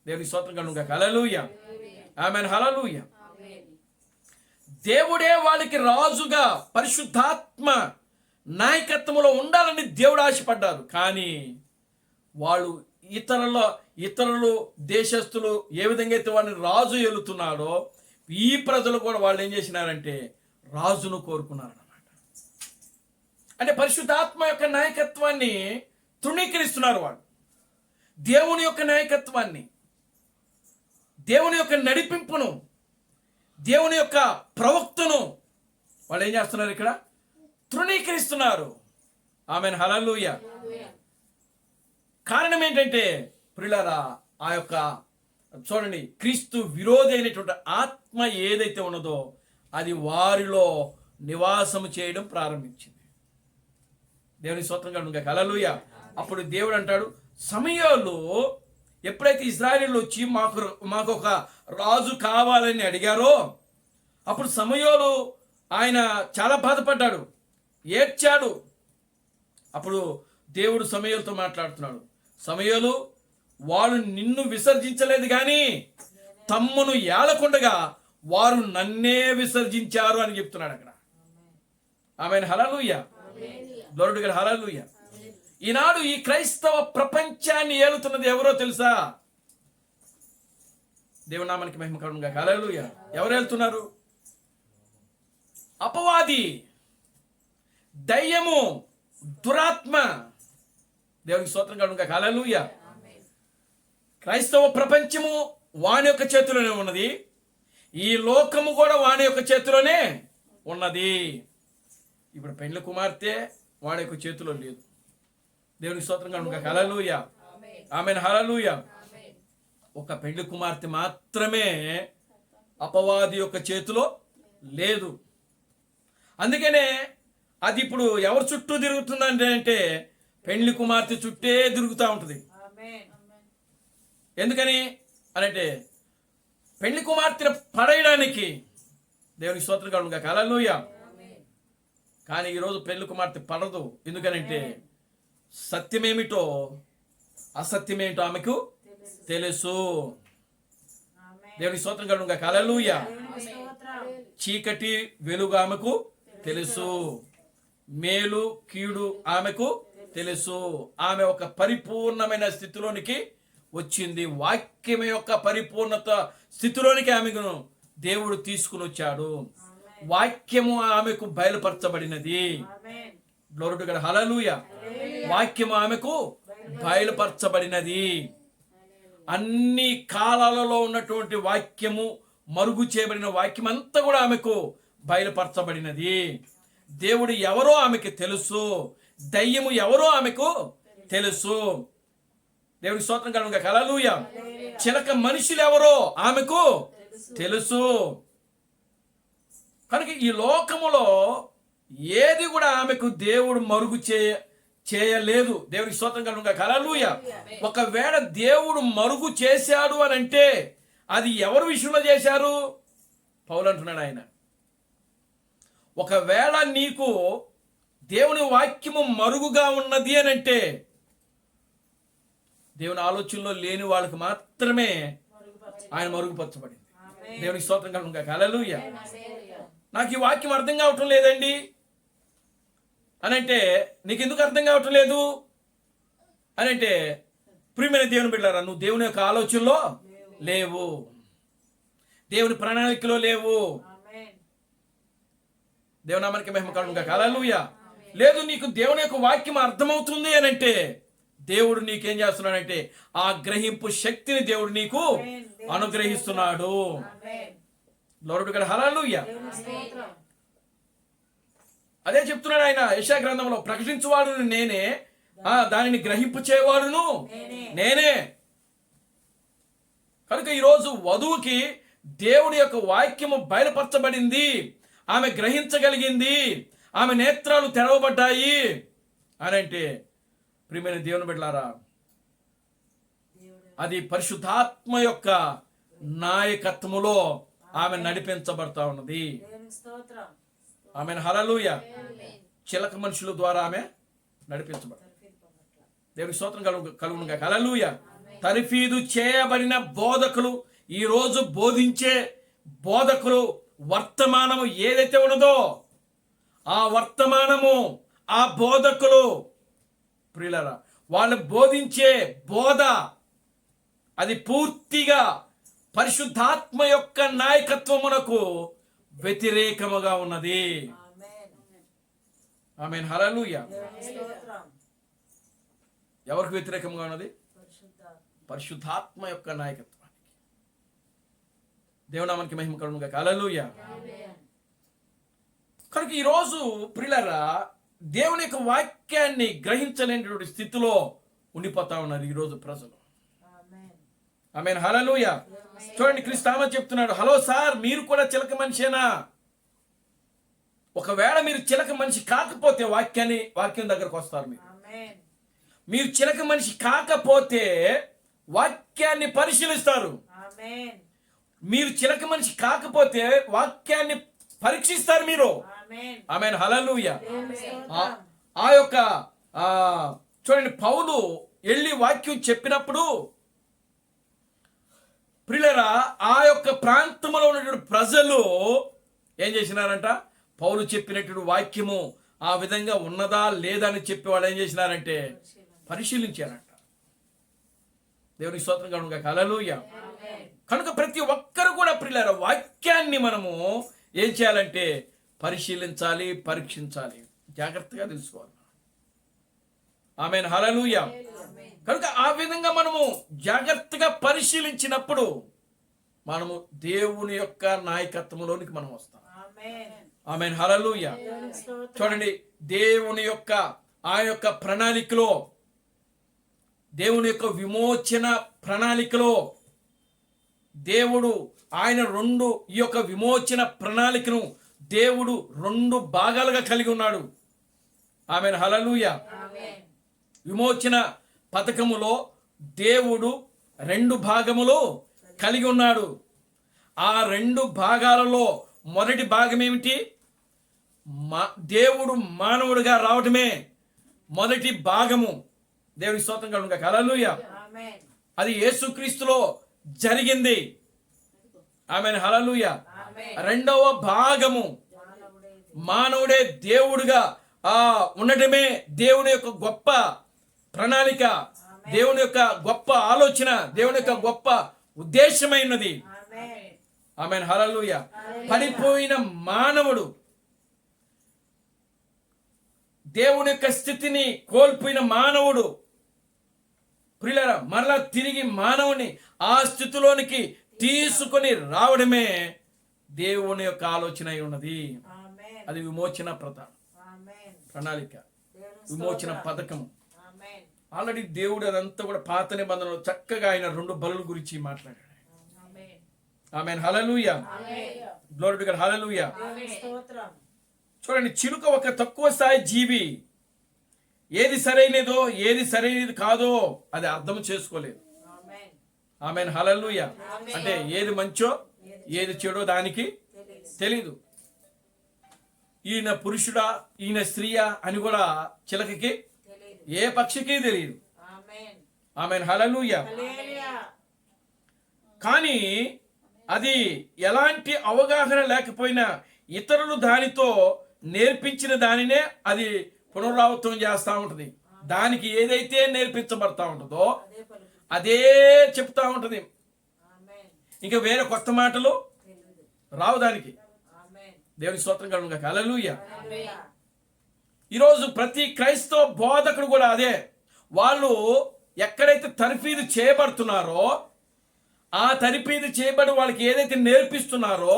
దేవుని స్తోత్రం కలుగుగాక. హల్లెలూయా. ఆమేన్. హల్లెలూయా. దేవుడే వాళ్ళకి రాజుగా పరిశుద్ధాత్మ నాయకత్వంలో ఉండాలని దేవుడు ఆశపడ్డారు. కానీ వాళ్ళు ఇతరులు దేశస్తులు ఏ విధంగా అయితే వాళ్ళని రాజు ఏలుతున్నాడో ఈ ప్రజలు కూడా వాళ్ళు ఏం చేసినారంటే రాజును కోరుకున్నారు అన్నమాట. అంటే పరిశుద్ధాత్మ యొక్క నాయకత్వాన్ని తృణీకరిస్తున్నారు వాళ్ళు. దేవుని యొక్క నాయకత్వాన్ని, దేవుని యొక్క నడిపింపును, దేవుని యొక్క ప్రవక్తను వాళ్ళు ఏం చేస్తున్నారు? ఇక్కడ తృణీకరిస్తున్నారు. ఆమేన్. హల్లెలూయా. కారణం ఏంటంటే ప్రియులారా, ఆ యొక్క చూడండి, క్రీస్తు విరోధి అయినటువంటి ఆత్మ ఏదైతే ఉన్నదో అది వారిలో నివాసము చేయడం ప్రారంభించింది. దేవుని స్తోత్రం కలుగుగాక. హల్లెలూయా. అప్పుడు దేవుడు అంటాడు, సమూయేలు ఎప్పుడైతే ఇశ్రాయేలీయులు వచ్చి మాకు ఒక రాజు కావాలని అడిగారో అప్పుడు సమూయేలు ఆయన చాలా బాధపడ్డాడు, ఏడ్చాడు. అప్పుడు దేవుడు సమూయేలుతో మాట్లాడుతున్నాడు, సమూయేలు, వాళ్ళు నిన్ను విసర్జించలేదు కానీ తమ్మును ఏలకుండగా వారు నన్నే విసర్జించారు అని చెప్తున్నాడు అక్కడ. ఆమేన్. హల్లెలూయా. Glory to God. హల్లెలూయా. ఈనాడు ఈ క్రైస్తవ ప్రపంచాన్ని ఏలుతున్నది ఎవరో తెలుసా? దేవుని నామానికి మహిమ కలుగును గాక. హల్లెలూయా. ఎవరు ఏలుతున్నారు? అపవాది, దయ్యము, దురాత్మ. దేవునికి స్తోత్రం కలుగును గాక. హల్లెలూయా. క్రైస్తవ ప్రపంచము వాని యొక్క చేతిలోనే ఉన్నది. ఈ లోకము కూడా వాని యొక్క చేతిలోనే ఉన్నది. ఇప్పుడు పెండ్లి కుమార్తె వాడి యొక్క చేతిలో లేదు. దేవునికి స్తోత్రం కలుగును గాక. హల్లెలూయా. ఆమేన్. హల్లెలూయా. ఒక పెండ్లి కుమార్తె మాత్రమే అపవాది యొక్క చేతిలో లేదు. అందుకనే అది ఇప్పుడు ఎవరి చుట్టూ తిరుగుతుందంటే పెండ్లి కుమార్తె చుట్టే తిరుగుతూ ఉంటుంది. ఎందుకని అనంటే పెండ్లి కుమార్తెను పడేయడానికి. దేవునికి స్తోత్రం కలుగును గాక. హల్లెలూయా. కానీ ఈరోజు పెండ్లి కుమార్తె పడదు. ఎందుకనంటే సత్యమేమిటో అసత్యమేమిటో ఆమెకు తెలుసు. దేవునికి స్తోత్రం కలుగును గాక. హల్లెలూయా. చీకటి వెలుగు ఆమెకు తెలుసు, మేలు కీడు ఆమెకు తెలుసు. ఆమె ఒక పరిపూర్ణమైన స్థితిలోనికి వచ్చింది. వాక్యం యొక్క పరిపూర్ణత స్థితిలోనికి ఆమెను దేవుడు తీసుకుని వచ్చాడు. వాక్యము ఆమెకు బయలుపరచబడినది. Glory to God. హల్లెలూయా. వాక్యము ఆమెకు బయలుపరచబడినది. అన్ని కాలాలలో ఉన్నటువంటి వాక్యము, మరుగు చేయబడిన వాక్యం అంతా కూడా ఆమెకు బయలుపరచబడినది. దేవుడు ఎవరో ఆమెకు తెలుసు, దయ్యము ఎవరో ఆమెకు తెలుసు. దేవునికి స్తోత్రం కలుగుగా. హల్లెలూయా. చిలక మనుషులు ఎవరో ఆమెకు తెలుసు. కనుక ఈ లోకములో ఏది కూడా ఆమెకు దేవుడు మరుగు చేయలేదు. దేవునికి స్తోత్రం కలుగుగా. హల్లెలూయా. ఒకవేళ దేవుడు మరుగు చేశాడు అని అంటే అది ఎవరి విషయంలో చేశారు? పౌలు అంటున్నాడు ఆయన, ఒకవేళ నీకు దేవుని వాక్యము మరుగుగా ఉన్నది అని అంటే దేవుని ఆలోచనలో లేని వాళ్ళకి మాత్రమే ఆయన మరుగుపరచబడింది. దేవునికి స్తోత్రం కలుగుగా. హల్లెలూయా. నాకు ఈ వాక్యం అర్థం కావటం లేదండి అని అంటే, నీకు ఎందుకు అర్థం కావటం లేదు అని అంటే, ప్రియమైన దేవుని బిడ్డలారా, నువ్వు దేవుని యొక్క ఆలోచనలో లేవు, దేవుని ప్రణాళికలో లేవు. దేవుని నామానికి మహిమ కలుగుగా. హల్లెలూయా. లేదు, నీకు దేవుని యొక్క వాక్యం అర్థమవుతుంది అని అంటే దేవుడు నీకేం చేస్తున్నాడంటే ఆ గ్రహింపు శక్తిని దేవుడు నీకు అనుగ్రహిస్తున్నాడు. లోరుడు గల. హల్లెలూయా. అదే చెప్తున్నాడు ఆయన యెషయా గ్రంథంలో, ప్రకటించువాడును నేనే, దానిని గ్రహింపు చేయవాడును నేనే. కనుక ఈరోజు వధువుకి దేవుని యొక్క వాక్యము బయలుపరచబడింది, ఆమె గ్రహించగలిగింది, ఆమె నేత్రాలు తెరవబడ్డాయి అని అంటే, ప్రియమైన దేవుని బిడ్డలారా, అది పరిశుద్ధాత్మ యొక్క నాయకత్వములో ఆమె నడిపించబడతా ఉన్నది. ఆమె. హల్లెలూయా. చిలక మనుషుల ద్వారా ఆమె నడిపించబడతారు. దేవునికి స్తోత్రం కలుగునుగా. హల్లెలూయా. తర్ఫీదు చేయబడిన బోధకులు, ఈ రోజు బోధించే బోధకులు, వర్తమానము ఏదైతే ఉన్నదో ఆ వర్తమానము, ఆ బోధకులు ప్రియులారా, వాళ్ళు బోధించే బోధ అది పూర్తిగా పరిశుద్ధాత్మ యొక్క నాయకత్వమునకు వ్యతిరేకముగా ఉన్నది. ఆమేన్. హల్లెలూయా. ఎవరికి వ్యతిరేకంగా ఉన్నది? పరిశుద్ధాత్మ యొక్క నాయకత్వానికి. దేవునామానికి మహిమ కలుగునుగా. హల్లెలూయా. కనుక ఈరోజు ప్రియులారా, దేవుని యొక్క వాక్యాన్ని గ్రహించలేనటువంటి స్థితిలో ఉండిపోతా ఉన్నారు ఈరోజు ప్రజలు. ఆమేన్. హల్లెలూయా. చూడండి, క్రీస్తు చెప్తున్నాడు, హలో సార్, మీరు కూడా చిలక మనిషేనా? ఒకవేళ మీరు చిలక మనిషి కాకపోతే వాక్యం దగ్గరకు వస్తారు. మీరు చిలక మనిషి కాకపోతే వాక్యాన్ని పరిశీలిస్తారు. మీరు చిలక మనిషి కాకపోతే వాక్యాన్ని పరీక్షిస్తారు మీరు. ఆమేన్. హల్లెలూయా. ఆ యొక్క చూడండి, పౌలు వెళ్ళి వాక్యం చెప్పినప్పుడు ప్రియులారా, ఆ యొక్క ప్రాంతంలో ఉన్నటువంటి ప్రజలు ఏం చేసినారంట? పౌలు చెప్పినటువంటి వాక్యము ఆ విధంగా ఉన్నదా లేదా అని చెప్పి వాళ్ళు ఏం చేసినారంటే పరిశీలించారంట. దేవునికి స్తోత్రం కలుగునుగా. హల్లెలూయా. కనుక ప్రతి ఒక్కరు కూడా ప్రియులారా, వాక్యాన్ని మనము ఏం చేయాలంటే పరిశీలించాలి, పరీక్షించాలి, జాగ్రత్తగా తెలుసుకోవాలి. ఆమేన్. హల్లెలూయా. కనుక ఆ విధంగా మనము జాగ్రత్తగా పరిశీలించినప్పుడు మనము దేవుని యొక్క నాయకత్వంలోనికి మనం వస్తాం. ఆమేన్. హల్లెలూయా. చూడండి, దేవుని యొక్క ఆ యొక్క ప్రణాళికలో, దేవుని యొక్క విమోచన ప్రణాళికలో దేవుడు ఆయన ఈ యొక్క విమోచన ప్రణాళికను దేవుడు 2 భాగాలుగా కలిగి ఉన్నాడు. ఆమేన్. హల్లెలూయా. విమోచన పథకములో దేవుడు 2 భాగములు కలిగి ఉన్నాడు. ఆ 2 భాగాలలో మొదటి భాగం ఏమిటి? దేవుడు మానవుడిగా రావటమే మొదటి భాగము. దేవుని స్తోత్రం కలుగునుగా. హల్లెలూయా. అది యేసుక్రీస్తులో జరిగింది. ఆమేన్. హల్లెలూయా. రెండవ భాగము మానవుడే దేవుడిగా ఉండటమే దేవుని యొక్క గొప్ప ప్రణాళిక, దేవుని యొక్క గొప్ప ఆలోచన, దేవుని యొక్క గొప్ప ఉద్దేశమైనది. ఆమేన్. హల్లెలూయా. పడిపోయిన మానవుడు, దేవుని యొక్క స్థితిని కోల్పోయిన మానవుడు ప్రియులారా, మరలా తిరిగి మానవుని ఆ స్థితిలోనికి తీసుకొని రావడమే దేవుని యొక్క ఆలోచన అయి ఉన్నది. అది విమోచన ప్రణాళిక, విమోచన పథకము.
ఆల్రెడీ దేవుడు అదంతా కూడా పాత నిబంధనలో చక్కగా ఆయన 2 బలుల గురించి మాట్లాడాడు. ఆమేన్. హల్లెలూయా. Glory to God. హల్లెలూయా.
దేవునికి స్తోత్రం.
చూడండి, చిలుక ఒక తక్కువ స్థాయి జీవి. ఏది సరైనదో ఏది సరైనది కాదో అది అర్థం చేసుకోలేదు.
ఆమేన్.
ఆమేన్. హల్లెలూయా. అంటే ఏది మంచో ఏది చెడో దానికి తెలీదు. ఈయన పురుషుడా ఈయన స్త్రీయా అని కూడా చిలకకి
తెలీదు.
ఏ పక్షికి తెలియదు.
ఆమేన్.
ఆమేన్. హల్లెలూయా.
హల్లెలూయా.
కానీ అది ఎలాంటి అవగాహన లేకపోయినా ఇతరులు దానితో నేర్పించిన దానినే అది పునరావృతం చేస్తూ ఉంటుంది. దానికి ఏదైతే నేర్పించబడతా ఉంటుందో
అదే పలుకు.
అదే చెప్తా ఉంటుంది.
ఆమేన్.
ఇంకా వేరే కొత్త మాటలు
తెలీదు.
రావు దానికి.
ఆమేన్.
దేవుని స్తోత్రం కలుగును గాక. హల్లెలూయా.
హల్లెలూయా.
ఈరోజు ప్రతి క్రైస్తవ బోధకుడు కూడా అదే. వాళ్ళు ఎక్కడైతే తర్ఫీదు చేయబడుతున్నారో ఆ తర్ఫీదు చేయబడి వాళ్ళకి ఏదైతే నేర్పిస్తున్నారో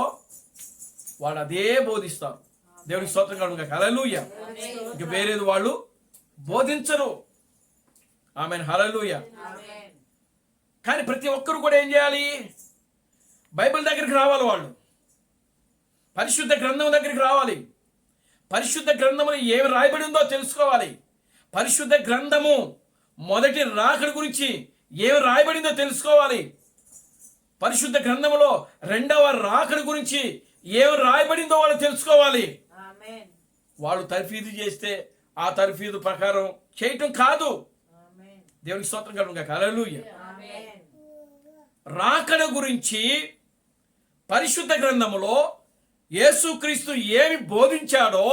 వాళ్ళు అదే బోధిస్తారు. దేవునికి స్తోత్రం కలుగును గాక. హల్లెలూయా. ఇంక వేరేది వాళ్ళు బోధించరు. ఆమేన్. హల్లెలూయా.
ఆమేన్.
కానీ ప్రతి ఒక్కరు కూడా ఏం చేయాలి? బైబిల్ దగ్గరికి రావాలి. వాళ్ళు పరిశుద్ధ గ్రంథం దగ్గరికి రావాలి. పరిశుద్ధ గ్రంథములో ఏమి రాయబడి ఉందో తెలుసుకోవాలి. పరిశుద్ధ గ్రంథము మొదటి రాకడ గురించి ఏమి రాయబడిందో తెలుసుకోవాలి. పరిశుద్ధ గ్రంథములో రెండవ రాకడ గురించి ఏమి రాయబడిందో వాళ్ళు తెలుసుకోవాలి.
ఆమేన్.
వాళ్ళు తర్ఫీదు చేస్తే ఆ తర్ఫీదు ప్రకారం చేయటం కాదు.
ఆమేన్.
దేవునికి స్తోత్రం కలుగును గాక. హల్లెలూయా.
ఆమేన్.
రాకడ గురించి పరిశుద్ధ గ్రంథములో యేసుక్రీస్తు ఏమి బోధించాడో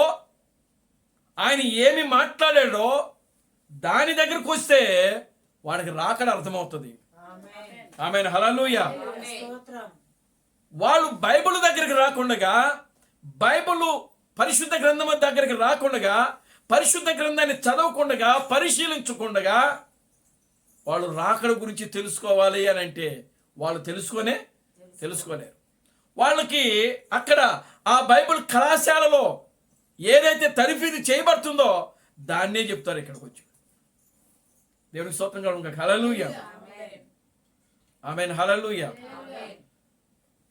ఆయన ఏమి మాట్లాడాడో దాని దగ్గరకు వస్తే వాడికి రాకడ అర్థమవుతుంది.
ఆమేన్.
ఆమేన్. హల్లెలూయా.
దేవునికి స్తోత్రం.
వాళ్ళు బైబిల్ దగ్గరికి రాకుండా బైబిల్ పరిశుద్ధ గ్రంథం దగ్గరికి రాకుండా పరిశుద్ధ గ్రంథాన్ని చదవకుండా పరిశీలించకుండా వాళ్ళు రాకడ గురించి తెలుసుకోవాలి అని అంటే వాళ్ళు తెలుసుకోలేరు. వాళ్ళకి అక్కడ ఆ బైబిల్ కళాశాలలో ఏదైతే తర్ఫీదు చేయబడుతుందో దాన్నే చెప్తారు ఇక్కడికి వచ్చి. దేవునికి స్తోత్రం కలుగును గాక. హల్లెలూయా.
ఆమేన్.
ఆమేన్. హల్లెలూయా.
ఆమేన్.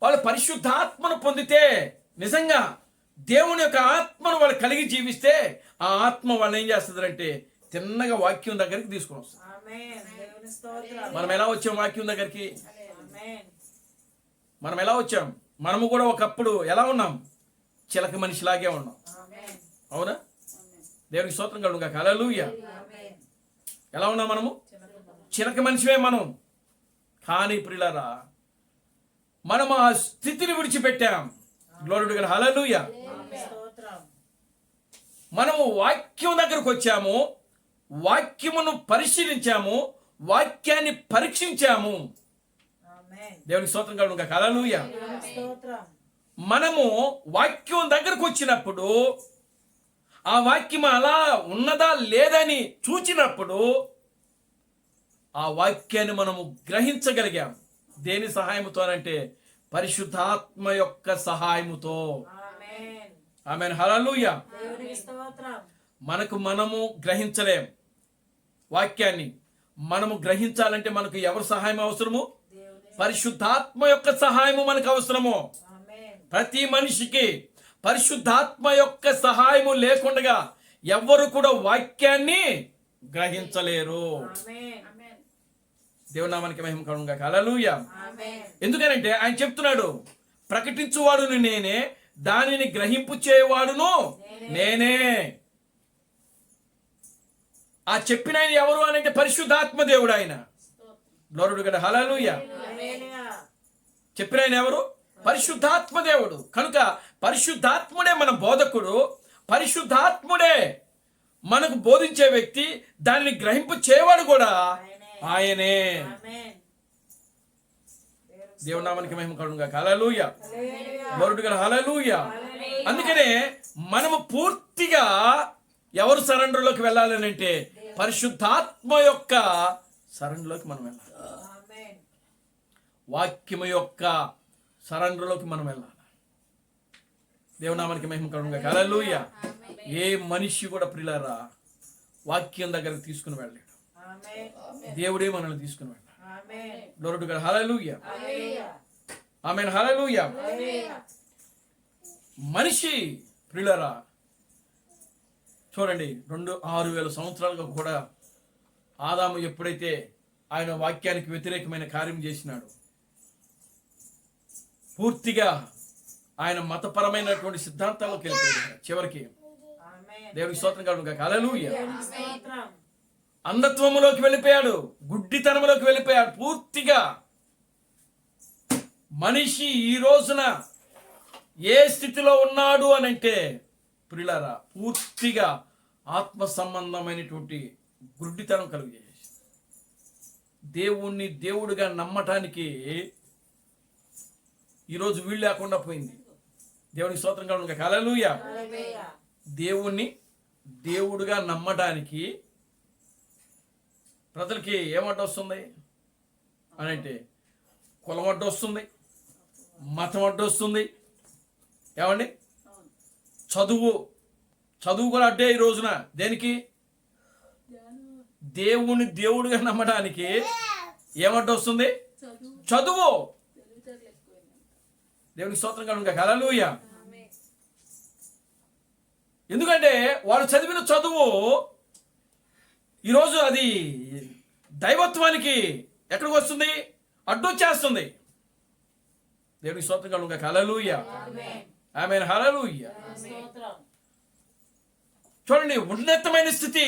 వాళ్ళు పరిశుద్ధాత్మను పొందితే నిజంగా దేవుని యొక్క ఆత్మను వాళ్ళు కలిగి జీవిస్తే ఆ ఆత్మ వాళ్ళని ఏం చేస్తుందంటే తిన్నగా వాక్యం దగ్గరికి తీసుకుని వస్తుంది.
ఆమేన్. దేవునికి స్తోత్రం.
మనం ఎలా వచ్చాం వాక్యం దగ్గరికి?
ఆమేన్.
మనం ఎలా వచ్చాం? మనము కూడా ఒకప్పుడు ఎలా ఉన్నాం? చిలక మనిషిలాగే ఉన్నాం.
ఆమేన్.
అవునా? దేవునికి స్తోత్రం కలుగును గాక. హల్లెలూయా.
ఆమేన్.
ఎలా ఉన్నాం మనము? చిలక మనిషివే మనం. కానీ ప్రియులారా మనం ఆ స్థితిని విడిచిపెట్టాం. Glory to God. హల్లెలూయా.
దేవునికి స్తోత్రం.
మనము వాక్యం దగ్గరకు వచ్చాము, వాక్యమును పరిశీలించాము, వాక్యాన్ని పరీక్షించాము.
ఆమేన్.
దేవునికి స్తోత్రం కలుగును గాక. హల్లెలూయా.
దేవునికి స్తోత్రం.
మనము వాక్యం దగ్గరకు వచ్చినప్పుడు ఆ వాక్యం అలా ఉన్నదా లేదని చూచినప్పుడు ఆ వాక్యాన్ని మనము గ్రహించగలిగాం. దేని సహాయముతోనంటే పరిశుద్ధాత్మ యొక్క సహాయముతో.
ఆమేన్.
ఆమేన్. హల్లెలూయా.
దేవునికి స్తోత్రం.
మనము గ్రహించలేం వాక్యాన్ని. మనము గ్రహించాలంటే మనకు ఎవరు సహాయం అవసరము?
దేవుని.
పరిశుద్ధాత్మ యొక్క సహాయము మనకు అవసరము.
ఆమేన్.
ప్రతి మనిషికి పరిశుద్ధాత్మ యొక్క సహాయము లేకుండా ఎవ్వరు కూడా వాక్యాన్ని గ్రహించలేరు.
ఆమేన్.
దేవుని నామానికి మహిమ కలుగును గాక. హల్లెలూయా.
ఆమేన్.
ఎందుకనంటే ఆయన చెప్తున్నాడు, ప్రకటించువాడును నేనే, దానిని గ్రహింపు చేయవాడును నేనే. ఆ చెప్పిన ఆయన ఎవరు అని అంటే పరిశుద్ధాత్మ దేవుడు ఆయన. Glory to God. హల్లెలూయా.
హల్లెలూయా.
చెప్పిన ఆయన ఎవరు? పరిశుద్ధాత్మ దేవుడు. కనుక పరిశుద్ధాత్ముడే మన బోధకుడు, పరిశుద్ధాత్ముడే మనకు బోధించే వ్యక్తి, దానిని గ్రహింపు చేయవాడు కూడా ఆయనే.
ఆమేన్.
దేవుని నామానికి మహిమ కలుగును గాక. హల్లెలూయా.
హల్లెలూయా.
Glory to God. హల్లెలూయా. అందుకనే మనము పూర్తిగా ఎవరు సరెండర్లోకి వెళ్ళాలని అంటే పరిశుద్ధాత్మ యొక్క సరెండర్లోకి మనం వెళ్ళాలి.
ఆమేన్.
వాక్యము యొక్క సరెండర్లోకి మనం వెళ్ళాలి. దేవునామానికి మహిమ కలుగును గాక. హల్లెలూయా. ఏ మనిషి కూడా ప్రియులారా వాక్యం దగ్గరకు తీసుకుని వెళ్ళాడు.
ఆమేన్.
దేవుడే మనల్ని తీసుకుని వెళ్ళాలి.
ఆమేన్.
Glory to God. హల్లెలూయా.
హల్లెలూయా.
ఆమేన్. హల్లెలూయా.
హల్లెలూయా.
మనిషి ప్రియులారా చూడండి, 6,000 సంవత్సరాలుగా కూడా ఆదాము ఎప్పుడైతే ఆయన వాక్యానికి వ్యతిరేకమైన కార్యం చేసినాడు, పూర్తిగా ఆయన మతపరమైనటువంటి సిద్ధాంతాల్లోకి వెళ్ళిపోయాడు. చివరికి
ఆమేన్.
దేవునికి స్తోత్రం కలుగును గాక. హల్లెలూయా.
దేవునికి స్తోత్రం.
అంధత్వములోకి వెళ్ళిపోయాడు, గుడ్డితనములోకి వెళ్ళిపోయాడు పూర్తిగా. మనిషి ఈ రోజున ఏ స్థితిలో ఉన్నాడు అని అంటే ప్రియులారా, పూర్తిగా ఆత్మ సంబంధమైనటువంటి గుడ్డితనం కలుగజేసి దేవుణ్ణి దేవుడిగా నమ్మటానికి ఈరోజు వీలు లేకుండా పోయింది. దేవునికి స్తోత్రం కలుగును గాక. హల్లెలూయా.
హల్లెలూయా.
దేవుణ్ణి దేవుడిగా నమ్మటానికి ప్రజలకి ఏమడ్డ వస్తుంది అని అంటే కులం అడ్డు వస్తుంది, మతం అడ్డు వస్తుంది. ఏమండి, చదువు కూడా అడ్డే ఈ రోజున. దేనికి? దేవుని దేవుడిగా నమ్మడానికి ఏమడ్డు వస్తుంది? చదువు. దేవునికి స్తోత్రం కలుగును గాక. హల్లెలూయా. ఎందుకంటే వాళ్ళు చదివిన చదువు ఈరోజు అది దైవత్వానికి ఎక్కడికి వస్తుంది? అడ్డొచ్చేస్తుంది. దేవునికి స్తోత్రం కలుగును గాక. హల్లెలూయా.
ఆమేన్.
ఆమేన్. హల్లెలూయా.
స్తోత్రం.
చూడండి, ఉన్నతమైన స్థితి,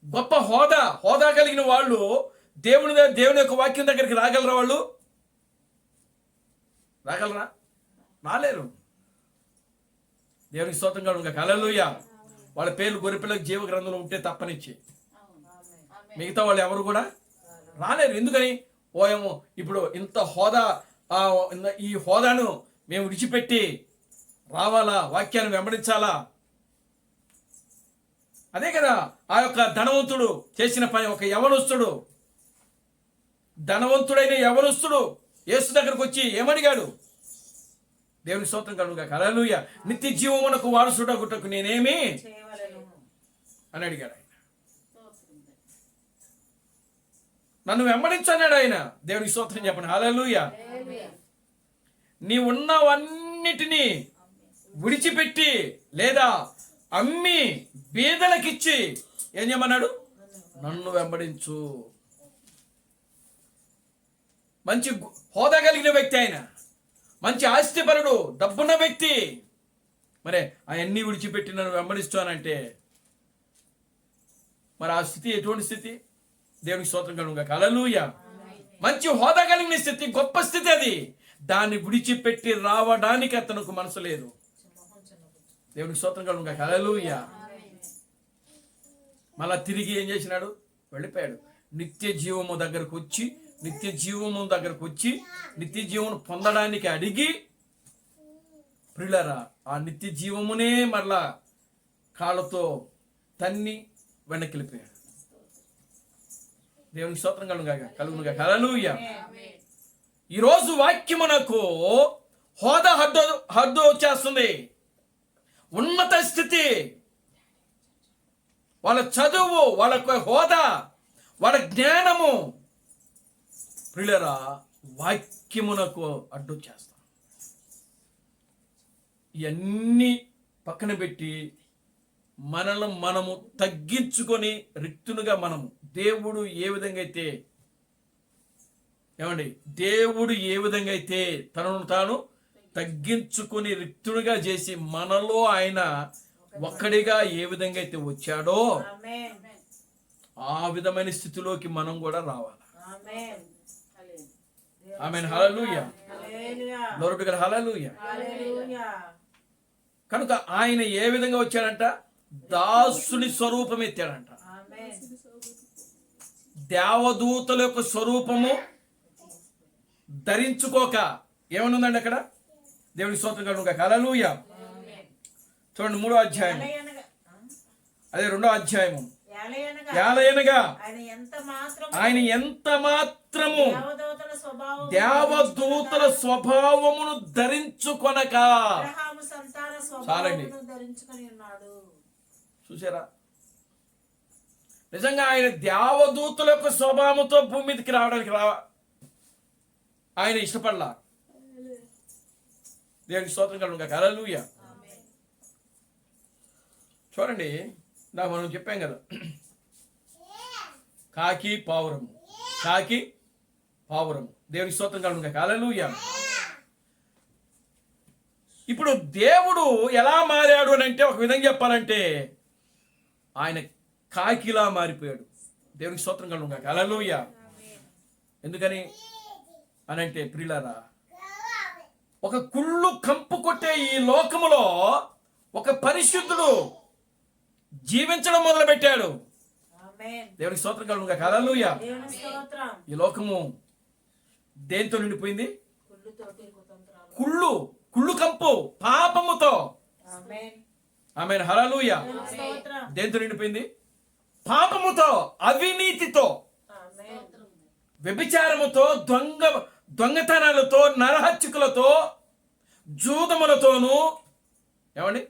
గొప్ప హోదా కలిగిన వాళ్ళు దేవుని యొక్క వాక్యం దగ్గరికి రాగలరా? వాళ్ళు రాగలరా? రాలేరు. దేవునికి స్తోత్రం కలుగును గాక. హల్లెలూయా. వాళ్ళ పేర్లు గొర్రెపిల్లకి జీవ గ్రంథంలో ఉంటే తప్పనిచ్చి మిగతా వాళ్ళు ఎవరు కూడా రాలేరు. ఎందుకని? ఓయేమో ఇప్పుడు ఇంత హోదా, ఈ హోదాను మేము విడిచిపెట్టి రావాలా? వాక్యాన్ని వెంబడించాలా? అదే కదా ఆ యొక్క ధనవంతుడు చేసిన పని. ఒక యవనస్తుడు, ధనవంతుడైన యవనస్తుడు యేసు దగ్గరకు వచ్చి ఏమడిగాడు? దేవుని స్తోత్రం కలుగును గాక. హల్లెలూయా. నిత్య జీవమునకు వారసుడగుటకు నేనేమి
చేయవలెను
అని అడిగాడు ఆయన. నన్ను వెంబడించన్నాడు ఆయన. దేవునికి స్తోత్రం చెప్పండి. హల్లెలూయా. నీ ఉన్నవన్నిటినీ విడిచిపెట్టి లేదా అమ్మి బీదలకిచ్చి ఏం చేయమన్నాడు? నన్ను వెంబడించు. మంచి హోదా కలిగిన వ్యక్తి ఆయన, మంచి ఆస్తిపరుడు, డబ్బున్న వ్యక్తి. మరే అవన్నీ విడిచిపెట్టి నన్ను వెంబడిస్తానంటే మరి ఆ స్థితి ఎటువంటి స్థితి? దేవునికి స్తోత్రం కలుగును గాక. హల్లెలూయా. మంచి హోదా కలిగిన స్థితి, గొప్ప స్థితి అది. దాన్ని విడిచిపెట్టి రావడానికి అతనికి మనసు లేదు. దేవునికి స్తోత్రం కలుగును గాక. హల్లెలూయా. మళ్ళా తిరిగి ఏం చేసినాడు? వెళ్ళిపోయాడు. నిత్య జీవము దగ్గరకు వచ్చి నిత్య జీవమును పొందడానికి అడిగి ప్రియులారా ఆ నిత్య జీవమునే మరలా కాళ్ళతో తన్ని వెనక్కి వెళ్ళిపోయాడు. దేవునికి స్తోత్రం కలుగును గాక. హల్లెలూయా. ఈరోజు వాక్యమునకు హోదా హద్దు వచ్చేస్తుంది. ఉన్నత స్థితి, వాళ్ళ చదువు, వాళ్ళ హోదా, వాళ్ళ జ్ఞానము ప్రియులారా వాక్యమునకు అడ్డొచ్చేస్తాం. ఇవన్నీ పక్కన పెట్టి మనము తగ్గించుకొని రిక్తులుగా మనము దేవుడు ఏ విధంగా అయితే తనను తాను తగ్గించుకొని రిక్తునిగా చేసి మనలో ఆయన ఒక్కడిగా ఏ విధంగా అయితే వచ్చాడో ఆ విధమైన స్థితిలోకి మనం కూడా రావాలి. ఆమేన్. హల్లెలూయా. Glory to God. హల్లెలూయా. కనుక ఆయన ఏ విధంగా వచ్చాడంట? దాసుని స్వరూపం ఎత్తాడంట. దేవదూతల యొక్క స్వరూపము ధరించుకోక ఏమనుందండి అక్కడ? దేవుని స్తోత్రం కలుగును గాక. హల్లెలూయా. చూడండి 3వ అధ్యాయం, అదే 2వ అధ్యాయము. యాలయనగా ఆయన ఎంత మాత్రము దేవదూతల స్వభావమును ధరించుకొనక. చాలండి, చూసారా?
నిజంగా ఆయన దేవదూతుల యొక్క స్వభావంతో భూమి మీదకి రావడానికి ఆయన ఇష్టపడలా. దేవునికి స్తోత్రం కలుగును గాక. హల్లెలూయా. చూడండి, నాకు మనం చెప్పాం కదా, కాకి పావురము, కాకి పావురము. దేవునికి స్తోత్రం కలుగును గాక. హల్లెలూయా. ఇప్పుడు దేవుడు ఎలా మారాడు అని అంటే, ఒక విధంగా చెప్పాలంటే ఆయన కాకిలా మారిపోయాడు. దేవునికి స్తోత్రం కలుగును గాక. హల్లెలూయా. ఎందుకని అనంటే ప్రియులారా, ఒక కుళ్ళు కంపు కొట్టే ఈ లోకములో ఒక పరిశుద్ధుడు జీవించడం మొదలు పెట్టాడు.
ఆమేన్.
దేవునికి స్తోత్రం కలుగును గాక. హల్లెలూయా.
దేవుని స్తోత్రం.
ఈ లోకము దేంతో నిండిపోయింది?
కుళ్ళుతోటి కుతంత్రాలు.
కుళ్ళు కంపు, పాపముతో.
ఆమేన్.
ఆమేన్. హల్లెలూయా.
దేవుని స్తోత్రం.
దేంతో నిండిపోయింది? పాపముతో, అవినీతితో,
ఆమేన్.
వ్యభిచారముతో, దొంగతనాలతో, నరహత్యకులతో, జూదములతోనూ. ఏమండి?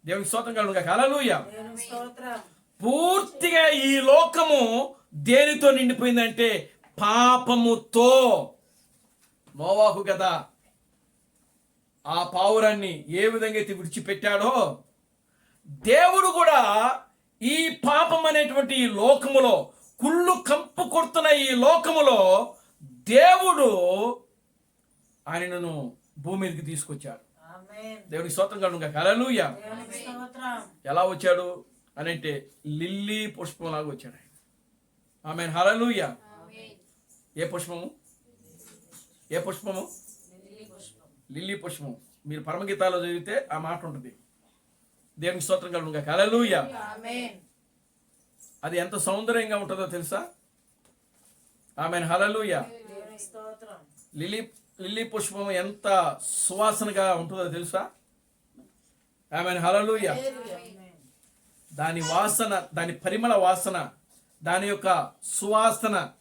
దేవునికి స్తోత్రం కలుగును గాక. హల్లెలూయా.
దేవుని స్తోత్రం.
పూర్తిగా ఈ లోకము దేనితో నిండిపోయిందంటే పాపముతో. నోవాహు కదా ఆ పావురాన్ని ఏ విధంగా అయితే విడిచిపెట్టాడో, దేవుడు కూడా ఈ పాపం అనేటువంటి ఈ లోకములో, కుళ్ళు కంపు కొడుతున్న ఈ లోకములో దేవుడు ఆయనను భూమి మీదకి తీసుకొచ్చాడు.
ఆమేన్.
దేవునికి స్తోత్రం కలుగును గాక. హల్లెలూయా.
దేవుని స్తోత్రం.
ఎలా వచ్చాడు అని అంటే లిల్లీ పుష్పంలాగా వచ్చాడు ఆయన. ఆమేన్. హల్లెలూయా. ఏ పుష్పము? ఏ పుష్పము? లిల్లీ పుష్పం. మీరు పరమగీతాలో చదివితే ఆ మాట ఉంటుంది. దేవునికి స్తోత్రం కలుగును గాక. హల్లెలూయా.
ఆమేన్.
అది ఎంత సౌందర్యంగా ఉంటుందో తెలుసా? ఆమేన్. హల్లెలూయా.
దేవుని స్తోత్రం.
లిల్లీ పుష్పం ఎంత సువాసనగా ఉంటుందో తెలుసా? ఆమేన్. హల్లెలూయా.
ఆమేన్.
దాని వాసన, దాని పరిమళ వాసన, దాని యొక్క సువాసన.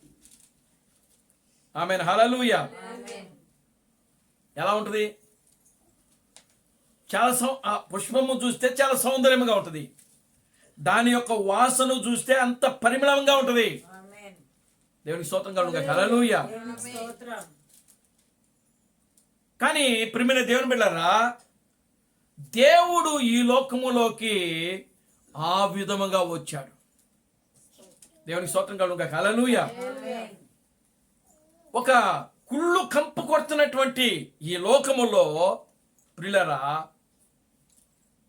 ఆమేన్. హల్లెలూయా.
ఆమేన్.
ఎలా ఉంటుంది? చాలా ఆ పుష్పము చూస్తే చాలా సౌందర్యంగా ఉంటుంది. దాని యొక్క వాసన చూస్తే అంత పరిమళంగా ఉంటుంది.
ఆమేన్.
దేవునికి స్తోత్రం కలుగును గాక. హల్లెలూయా.
దేవుని స్తోత్రం.
కానీ ప్రియమైన దేవుని బిడ్డలారా, దేవుడు ఈ లోకములోకి ఆ విధముగా వచ్చాడు. దేవునికి స్తోత్రం కలుగును గాక. హల్లెలూయా.
ఆమేన్.
ఒక కుళ్ళు కంపు కొడుతున్నటువంటి ఈ లోకములో ప్రియులారా,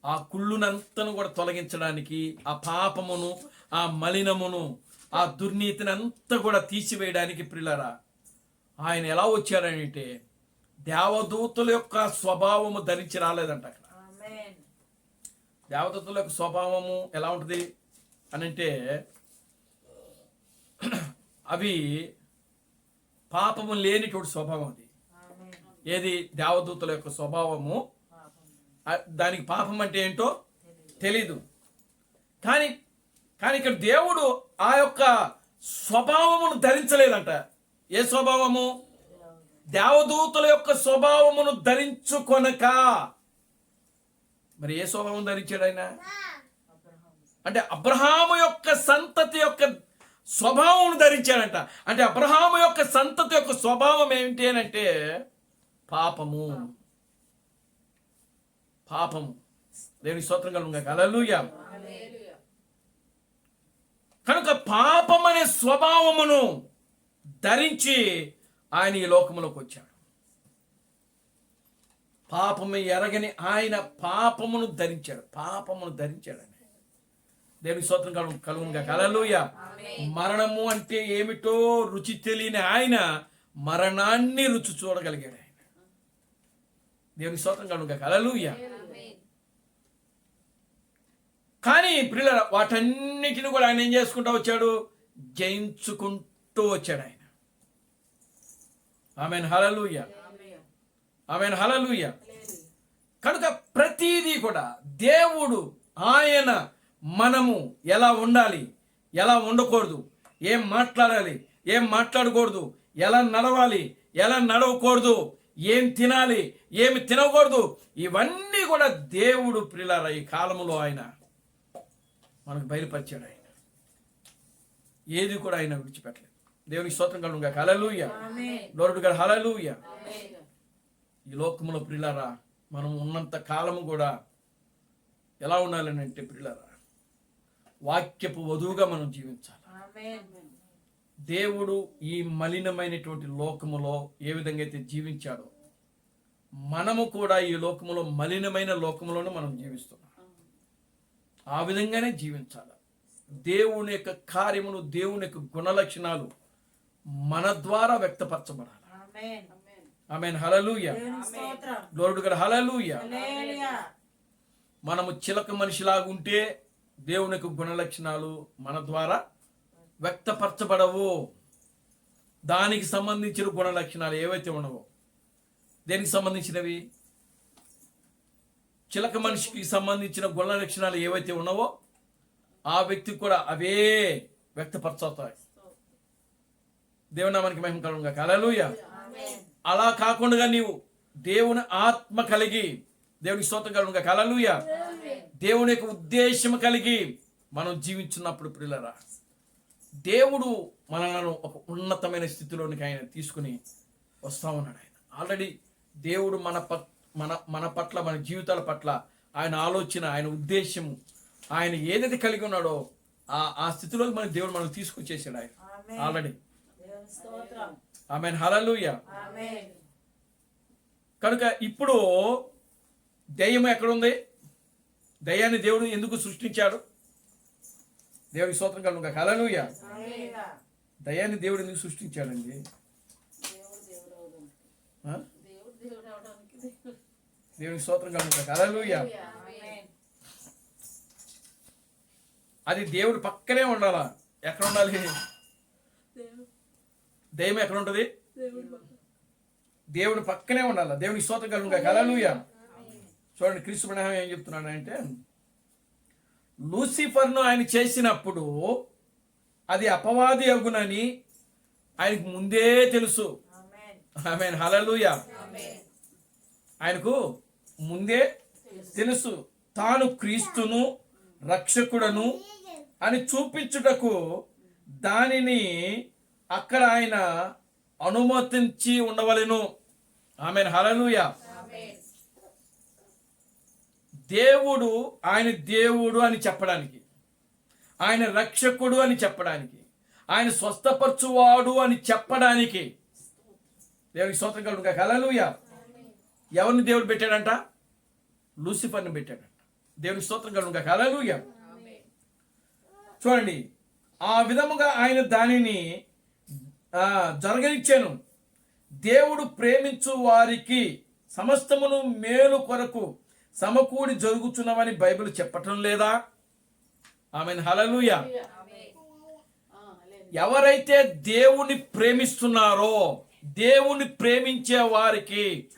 ఆ కుళ్ళునంతను కూడా తొలగించడానికి, ఆ పాపమును, ఆ మలినమును, ఆ దుర్నీతిని అంతా కూడా తీసివేయడానికి ప్రియులారా ఆయన ఎలా వచ్చారంటే దేవదూతుల యొక్క స్వభావము ధరించి రాలేదంట. అక్కడ
ఆమేన్.
దేవదూతుల యొక్క స్వభావము ఎలా ఉంటుంది అని అంటే అవి పాపము లేనిటువంటి స్వభావం. అది
ఆమేన్.
ఏది? దేవదూతుల యొక్క స్వభావము. దానికి పాపం అంటే ఏంటో తెలీదు. కానీ ఇక్కడ దేవుడు ఆ యొక్క స్వభావమును ధరించలేదంట. ఏ స్వభావము? దేవదూతుల యొక్క స్వభావమును ధరించుకొనక. మరి ఏ స్వభావం ధరించాడు ఆయన అంటే అబ్రహాము యొక్క సంతతి యొక్క స్వభావం ధరించాడంట. అంటే అబ్రహాము యొక్క సంతతి యొక్క స్వభావం ఏమిటి అని అంటే పాపము. పాపము. దేవుని స్తోత్రం కలుగును గాక. హల్లెలూయా. కనుక పాపం అనే స్వభావమును ధరించి ఆయన ఈ లోకములోకి వచ్చాడు. పాపము ఎరగని ఆయన పాపమును ధరించాడు. పాపమును ధరించాడు. దేవుని స్తోత్రం కలుగును గాక. హల్లెలూయా. మరణము అంటే ఏమిటో రుచి తెలియని ఆయన మరణాన్ని రుచి చూడగలిగాడు. ఆయన దేవుని స్తోత్రం కలుగును గాక. హల్లెలూయా. కానీ ప్రియులారా, వాటన్నిటిని కూడా ఆయన ఏం చేసుకుంటూ వచ్చాడు? జయించుకుంటూ వచ్చాడు ఆయన. ఆమేన్. హల్లెలూయా. ఆమేన్. హల్లెలూయా. కనుక ప్రతిదీ కూడా దేవుడు ఆయన మనము ఎలా ఉండాలి, ఎలా ఉండకూడదు, ఏం మాట్లాడాలి, ఏం మాట్లాడకూడదు, ఎలా నడవాలి, ఎలా నడవకూడదు, ఏం తినాలి, ఏమి తినకూడదు, ఇవన్నీ కూడా దేవుడు ప్రియులారా ఈ కాలములో ఆయన మనకు బయలుపరిచాడు. ఆయన ఏది కూడా ఆయన విడిచిపెట్టలేదు. దేవునికి స్తోత్రం కలుగుగా. హల్లెలూయా.
ఆమేన్.
లోరుడు గారు హల్లెలూయా. ఈ లోకములో ప్రియులారా మనం ఉన్నంత కాలము కూడా ఎలా ఉండాలని అంటే ప్రియులారా వాక్యపు వధువుగా మనం జీవించాలి.
ఆమేన్.
దేవుడు ఈ మలినమైనటువంటి లోకములో ఏ విధంగా అయితే జీవించాడో మనము కూడా ఈ లోకములో మలినమైన లోకములోనే మనం జీవిస్తున్నాం. ఆ విధంగానే జీవించాలి. దేవుని యొక్క కార్యములు, దేవుని యొక్క గుణలక్షణాలు మన ద్వారా వ్యక్తపరచబడాలి.
ఆమేన్.
ఆమేన్. హల్లెలూయా.
దేవునికి స్తోత్రం.
Glory to God. హల్లెలూయా.
హల్లెలూయా.
మనము చిలక మనిషిలాగా ఉంటే దేవుని యొక్క గుణలక్షణాలు మన ద్వారా వ్యక్తపరచబడవు. దానికి సంబంధించిన గుణలక్షణాలు ఏవైతే ఉన్నవో, దేనికి సంబంధించినవి? చిలక మనిషికి సంబంధించిన గుణలక్షణాలు ఏవైతే ఉన్నవో ఆ వ్యక్తికి కూడా అవే వ్యక్తపరచవుతాయి. దేవుని నామానికి మహిమ కలుగుగా. హల్లెలూయా.
ఆమేన్.
అలా కాకుండా నీవు దేవుని ఆత్మ కలిగి, దేవునికి స్తోత్రం కలుగుగా. హల్లెలూయా. దేవుని యొక్క ఉద్దేశం కలిగి మనం జీవించున్నప్పుడు ప్రియులారా దేవుడు మనలను ఒక ఉన్నతమైన స్థితిలోనికి ఆయన తీసుకుని వస్తా ఉన్నాడు. ఆయన ఆల్రెడీ దేవుడు మన పట్ల, మన జీవితాల పట్ల ఆయన ఆలోచన, ఆయన ఉద్దేశము, ఆయన ఏదైతే కలిగి ఉన్నాడో ఆ స్థితిలోకి మన దేవుడు మనం తీసుకొచ్చేసాడు ఆయన
ఆమేన్.
ఆల్రెడీ.
దేవునికి స్తోత్రం.
ఆమేన్. హల్లెలూయా.
ఆమేన్.
కనుక ఇప్పుడు దయ్యం ఎక్కడుంది? దయ్యాన్ని దేవుడు ఎందుకు సృష్టించాడు? దేవుడికి స్తోత్రం కలుగుగా. హల్లెలూయా.
హల్లెలూయా.
దయ్యాన్ని దేవుడు ఎందుకు సృష్టించాడండి? ఆ? దేవునికి స్తోత్రం కలుగుగా. హల్లెలూయా.
ఆమేన్.
అది దేవుడు పక్కనే ఉండాలా? ఎక్కడ ఉండాలి? దయ్యం ఎక్కడ ఉంటుంది? దేవుడు పక్కనే ఉండాలి. దేవునికి స్తోత్రం కలుగుగా. హల్లెలూయా. చూడండి, క్రీస్తు బ్రహ్మ ఏం చెప్తున్నాడు అంటే, లూసిఫర్ను ఆయన చేసినప్పుడు అది అపవాది అగునని ఆయనకు ముందే తెలుసు.
ఆమేన్.
ఆమేన్. హల్లెలూయా. ఆయనకు ముందే తెలుసు తాను క్రీస్తును రక్షకుడను అని చూపించుటకు దానిని అక్కడ ఆయన అనుమతించి ఉండవలెను. ఆమేన్. హల్లెలూయా. దేవుడు ఆయన దేవుడు అని చెప్పడానికి, ఆయన రక్షకుడు అని చెప్పడానికి, ఆయన స్వస్థపరచువాడు అని చెప్పడానికి దేవునికి స్తోత్రం కలుగుగా. హల్లెలూయా. ఎవరిని దేవుడు పెట్టాడంట? లూసిఫర్ని పెట్టాడంట. దేవునికి స్తోత్రం కలుగుగా. హల్లెలూయా. చూడండి, ఆ విధముగా ఆయన దానిని జరగనిచ్చాను. దేవుడు ప్రేమించు వారికి సమస్తమును మేలు కొరకు సమకూడి జరుగుతున్నవని బైబిల్ చెప్పటం లేదా? ఆమేన్. హల్లెలూయా. ఎవరైతే దేవుని ప్రేమిస్తున్నారో, దేవుని ప్రేమించే వారికి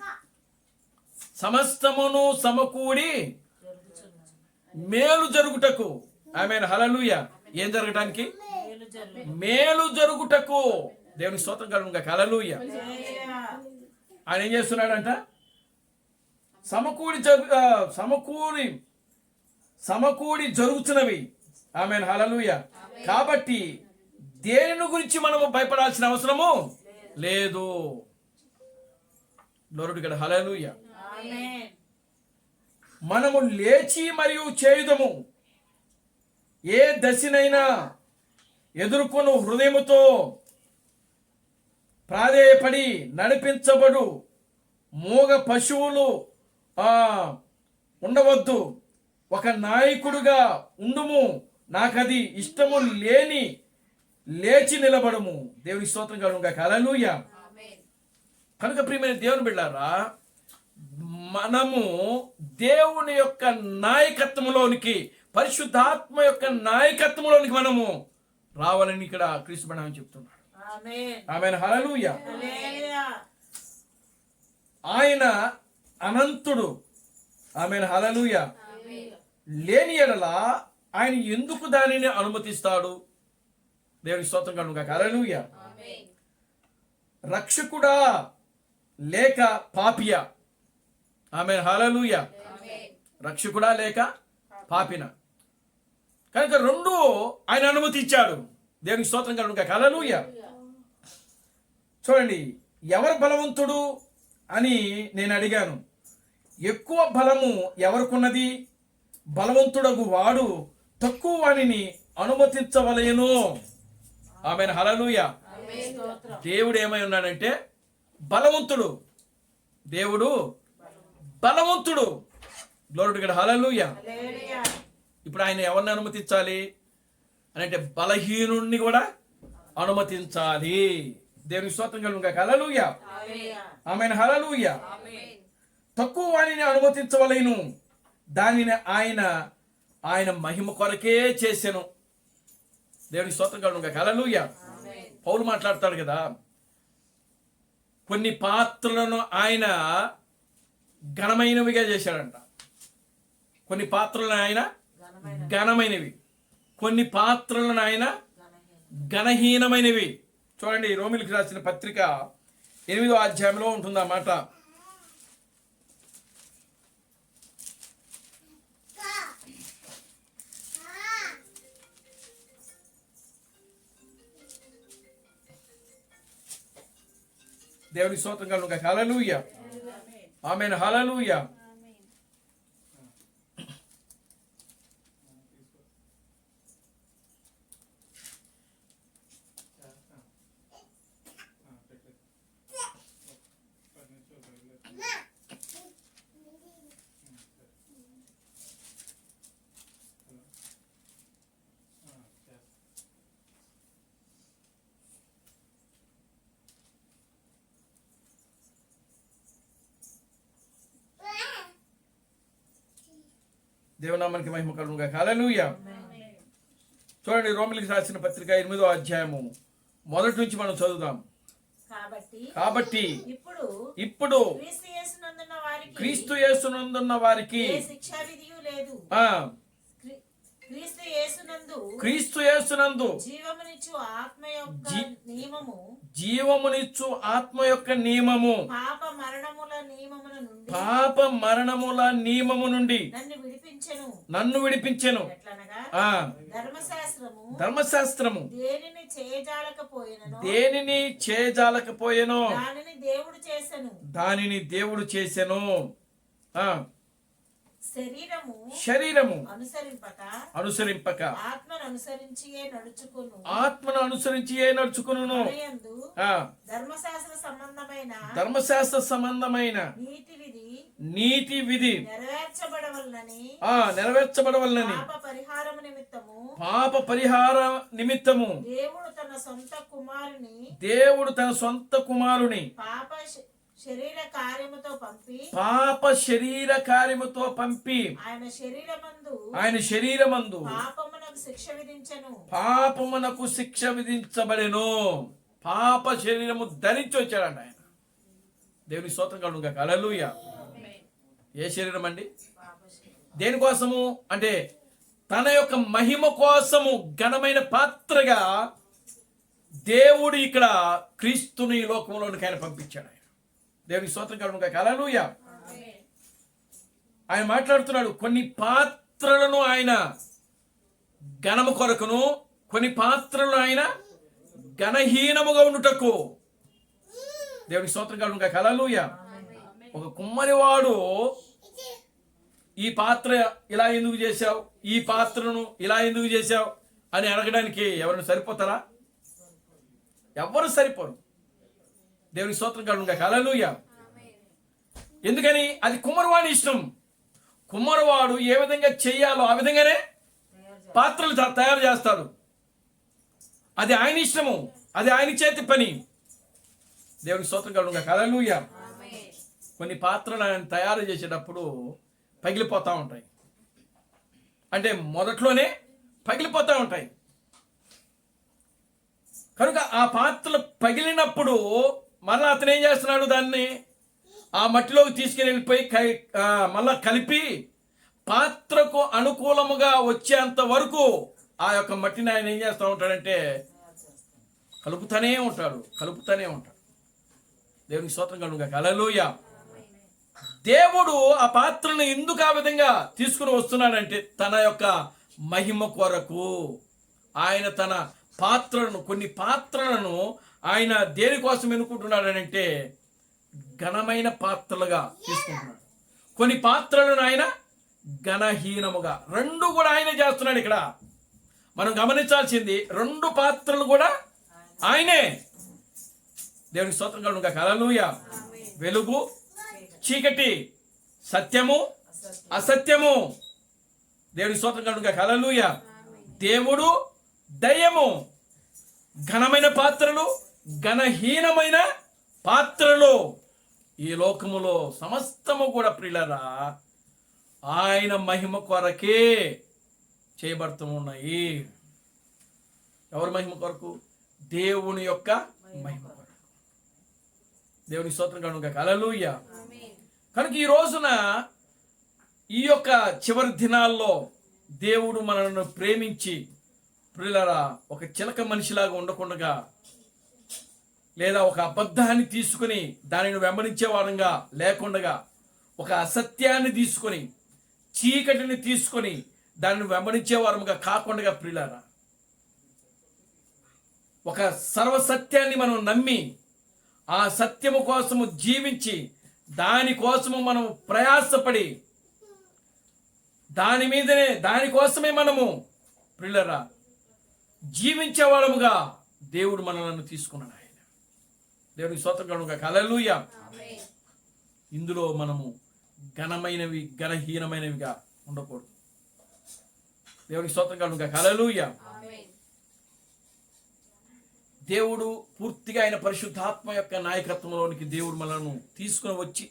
సమస్తమును సమకూడి మేలు జరుగుటకు. ఆమేన్. హల్లెలూయా. ఏం జరగటానికి?
మేలు జరుగు.
మేలు జరుగుటకు. దేవునికి స్తోత్రం కలుగుగా. హల్లెలూయా.
హల్లెలూయా.
ఆయన ఏం చేస్తున్నాడంట? సమకూడి జరుగుతున్నవి. ఆమేన్. హల్లెలూయా. కాబట్టి దేనిని గురించి మనము భయపడాల్సిన అవసరము లేదు. లోరుడు గడ. హల్లెలూయా.
ఆమేన్.
మనము లేచి మరియు చేయుదము. ఏ దశనైనా ఎదుర్కొను హృదయముతో ప్రాధేయపడి నడిపించబడు మూగ పశువులు ఉండవద్దు. ఒక నాయకుడుగా ఉండుము. నాకది ఇష్టము లేచి నిలబడము. దేవుని స్తోత్రం కలుగుగా. హల్లెలూయా. కనుక ప్రియమైన దేవుని బిడ్డలారా, మనము దేవుని యొక్క నాయకత్వంలోనికి, పరిశుద్ధాత్మ యొక్క నాయకత్వంలోనికి మనము రావాలని ఇక్కడ క్రీస్తు బ్రహ్మ చెప్తున్నాడు.
ఆమేన్.
ఆమేన్. హల్లెలూయా.
హల్లెలూయా.
ఆయన అనంతుడు. ఆమేన్. హల్లెలూయా. లేని ఎడల ఆయన ఎందుకు దానిని అనుమతిస్తాడు? దేవుని స్తోత్రం కలుగుగా. హల్లెలూయా. రక్షకుడా లేక పాపియా? ఆమేన్. హల్లెలూయా. రక్షకుడా లేక పాపిన? కనుక రెండు ఆయన అనుమతి ఇచ్చాడు.
దేవునికి స్తోత్రం కలుగును గాక. హల్లెలూయా. చూడండి, ఎవరు బలవంతుడు అని నేను అడిగాను. ఎక్కువ బలము ఎవరికున్నది? బలవంతుడగు వాడు తక్కువ వానిని అనుమతించవలెను. ఆమేన్. హల్లెలూయా.
స్తోత్రం.
దేవుడు ఏమై ఉన్నాడంటే బలవంతుడు. దేవుడు బలవంతుడు. Glory to God. హల్లెలూయా.
హల్లెలూయా.
ఇప్పుడు ఆయన ఎవరిని అనుమతించాలి అని అంటే బలహీనుణ్ణి కూడా అనుమతించాలి. దేవుని స్తోత్రం కలుగును గాక. హల్లెలూయా.
హల్లెలూయా.
ఆమేన్. హల్లెలూయా.
ఆమేన్.
తక్కువ వానిని అనుమతించవలెను. దానిని ఆయన మహిమ కొరకే చేసెను. దేవుని స్తోత్రం కలుగును గాక. హల్లెలూయా.
ఆమేన్.
పౌలు మాట్లాడతాడు కదా, కొన్ని పాత్రలను ఆయన ఘనమైనవిగా చేశాడంట. కొన్ని పాత్రలను ఆయన ఘనమైనవి, కొన్ని పాత్రలను ఆయన ఘనహీనమైనవి. చూడండి, రోమిలికి రాసిన పత్రిక 8వ అధ్యాయంలో ఉంటుంది ఆ మాట. దేవుని స్తోత్రం కలుగును గాక. హల్లెలూయా. ఆమేన్. హల్లెలూయా. దేవునామానికి మహిమ కలుగును గాక. హల్లెలూయా. చూడండి, రోమిలికి రాసిన పత్రిక 8వ అధ్యాయము మొదటి నుంచి మనం చదువుదాం. కాబట్టి ఇప్పుడు క్రీస్తు యేసునందున్న వారికి
శిక్షా విధియు లేదు.
క్రీస్తు యేసునందు
జీవమునిచ్చు ఆత్మ యొక్క నియమము,
జీవమునిచ్చు ఆత్మ యొక్క నియమము
పాప మరణముల నియమము నుండి
నన్ను విడిపించెను.
ఎట్లనగా
ధర్మశాస్త్రము
దేనిని
చేయజాలకపోయెనో
దానిని దేవుడు చేసెను.
శరీరము
అనుసరింపక ఆత్మను అనుసరించియే నడుచుకొను.
ధర్మశాస్త్ర సంబంధమైన నీతి విధి నెరవేర్చబడవలనని పాప పరిహార నిమిత్తము దేవుడు తన సొంత కుమారుని పాప శరీర కార్యముతో పంపి ఆయన శరీరమందు పాపమునకు శిక్ష విధించబడెను. పాప శరీరము ధరించి వచ్చాడంట ఆయన. దేవుని స్తోత్రం కలుగును గాక. హల్లెలూయా. ఏ శరీరం అండి? దేనికోసము అంటే తన యొక్క మహిమ కోసము ఘనమైన పాత్రగా దేవుడు ఇక్కడ క్రీస్తుని ఈ లోకంలోనికి ఆయన పంపించాడు. దేవుని స్తోత్రం కలుగును గాక. హల్లెలూయా. ఆయన మాట్లాడుతున్నాడు, కొన్ని పాత్రలను ఆయన ఘనము కొరకును, కొన్ని పాత్రలను ఆయన ఘనహీనముగా ఉండుటకు. దేవుని స్తోత్రం కలుగును గాక. హల్లెలూయా. ఒక కుమ్మరివాడు ఈ పాత్ర ఇలా ఎందుకు చేశావు, ఈ పాత్రను ఇలా ఎందుకు చేశావు అని అడగడానికి ఎవరైనా సరిపోతారా? ఎవరు సరిపోరు. దేవుని స్తోత్రం కలుగును గాక. హల్లెలూయా. ఎందుకని? అది కుమ్మరివాడి ఇష్టం. కుమ్మరివాడు ఏ విధంగా చెయ్యాలో ఆ విధంగానే పాత్రలు తయారు చేస్తాడు. అది ఆయన ఇష్టము, అది ఆయన చేతి పని. దేవుని స్తోత్రం కలుగును గాక. హల్లెలూయా. కొన్ని పాత్రలు ఆయన తయారు చేసేటప్పుడు పగిలిపోతూ ఉంటాయి. అంటే మొదట్లోనే పగిలిపోతూ ఉంటాయి. కనుక ఆ పాత్రలు పగిలినప్పుడు మళ్ళీ అతను ఏం చేస్తున్నాడు, దాన్ని ఆ మట్టిలోకి తీసుకెళ్ళిపోయి మళ్ళా కలిపి పాత్రకు అనుకూలముగా వచ్చేంత వరకు ఆ యొక్క మట్టిని ఆయన ఏం చేస్తూ ఉంటాడంటే కలుపుతూనే ఉంటాడు. దేవునికి స్తోత్రం కలుగును గాక. హల్లెలూయా. దేవుడు ఆ పాత్రను ఎందుకు ఆ విధంగా తీసుకుని వస్తున్నాడంటే తన యొక్క మహిమ కొరకు. ఆయన తన
కొన్ని పాత్రలను ఆయన దేనికోసం ఎన్నుకుంటున్నాడనంటే ఘనమైన పాత్రలుగా తీసుకుంటున్నాడు. కొన్ని పాత్రలను ఆయన ఘనహీనముగా, రెండు కూడా ఆయన చేస్తున్నాడు. ఇక్కడ మనం గమనించాల్సింది, రెండు పాత్రలు కూడా ఆయనే. దేవునికి స్తోత్రం కలుగును గాక. హల్లెలూయా. వెలుగు, చీకటి, సత్యము, అసత్యము. దేవునికి స్తోత్రం కలుగును గాక. హల్లెలూయా. దేవుడు, దయ్యము. ఘనమైన పాత్రలు, ఘనహీనమైన పాత్రలు. ఈ లోకములో సమస్తము కూడా ప్రియులారా ఆయన మహిమ కొరకే చేయబడుతూ ఉన్నాయి. ఎవరి మహిమ కొరకు? దేవుని యొక్క మహిమ కొరకు. దేవుని స్తోత్రం కలుగును గాక. హల్లెలూయా. కనుక ఈ రోజున ఈ యొక్క చివరి దినాల్లో దేవుడు మనల్ని ప్రేమించి ప్రియులారా ఒక చిలక మనిషిలాగా ఉండకుండా, లేదా ఒక అబద్ధాన్ని తీసుకుని దానిని వెంబడించే వారంగా లేకుండా, ఒక అసత్యాన్ని తీసుకొని, చీకటిని తీసుకొని దానిని వెంబడించే వారముగా కాకుండా ప్రియులారా ఒక సర్వసత్యాన్ని మనం నమ్మి ఆ సత్యము కోసము జీవించి దానికోసము మనం ప్రయాసపడి దానికోసమే మనము ప్రియులారా జీవించే వాళ్ళముగా దేవుడు మనలను తీసుకున్నాడు. ఆయన దేవునికి స్తోత్రం కలుగును గాక. హల్లెలూయా. ఇందులో మనము ఘనమైనవి ఘనహీనమైనవిగా ఉండకూడదు. దేవునికి స్తోత్రం కలుగును గాక. హల్లెలూయా. దేవుడు పూర్తిగా ఆయన పరిశుద్ధాత్మ యొక్క నాయకత్వంలోనికి దేవుడు మనలను తీసుకుని వచ్చి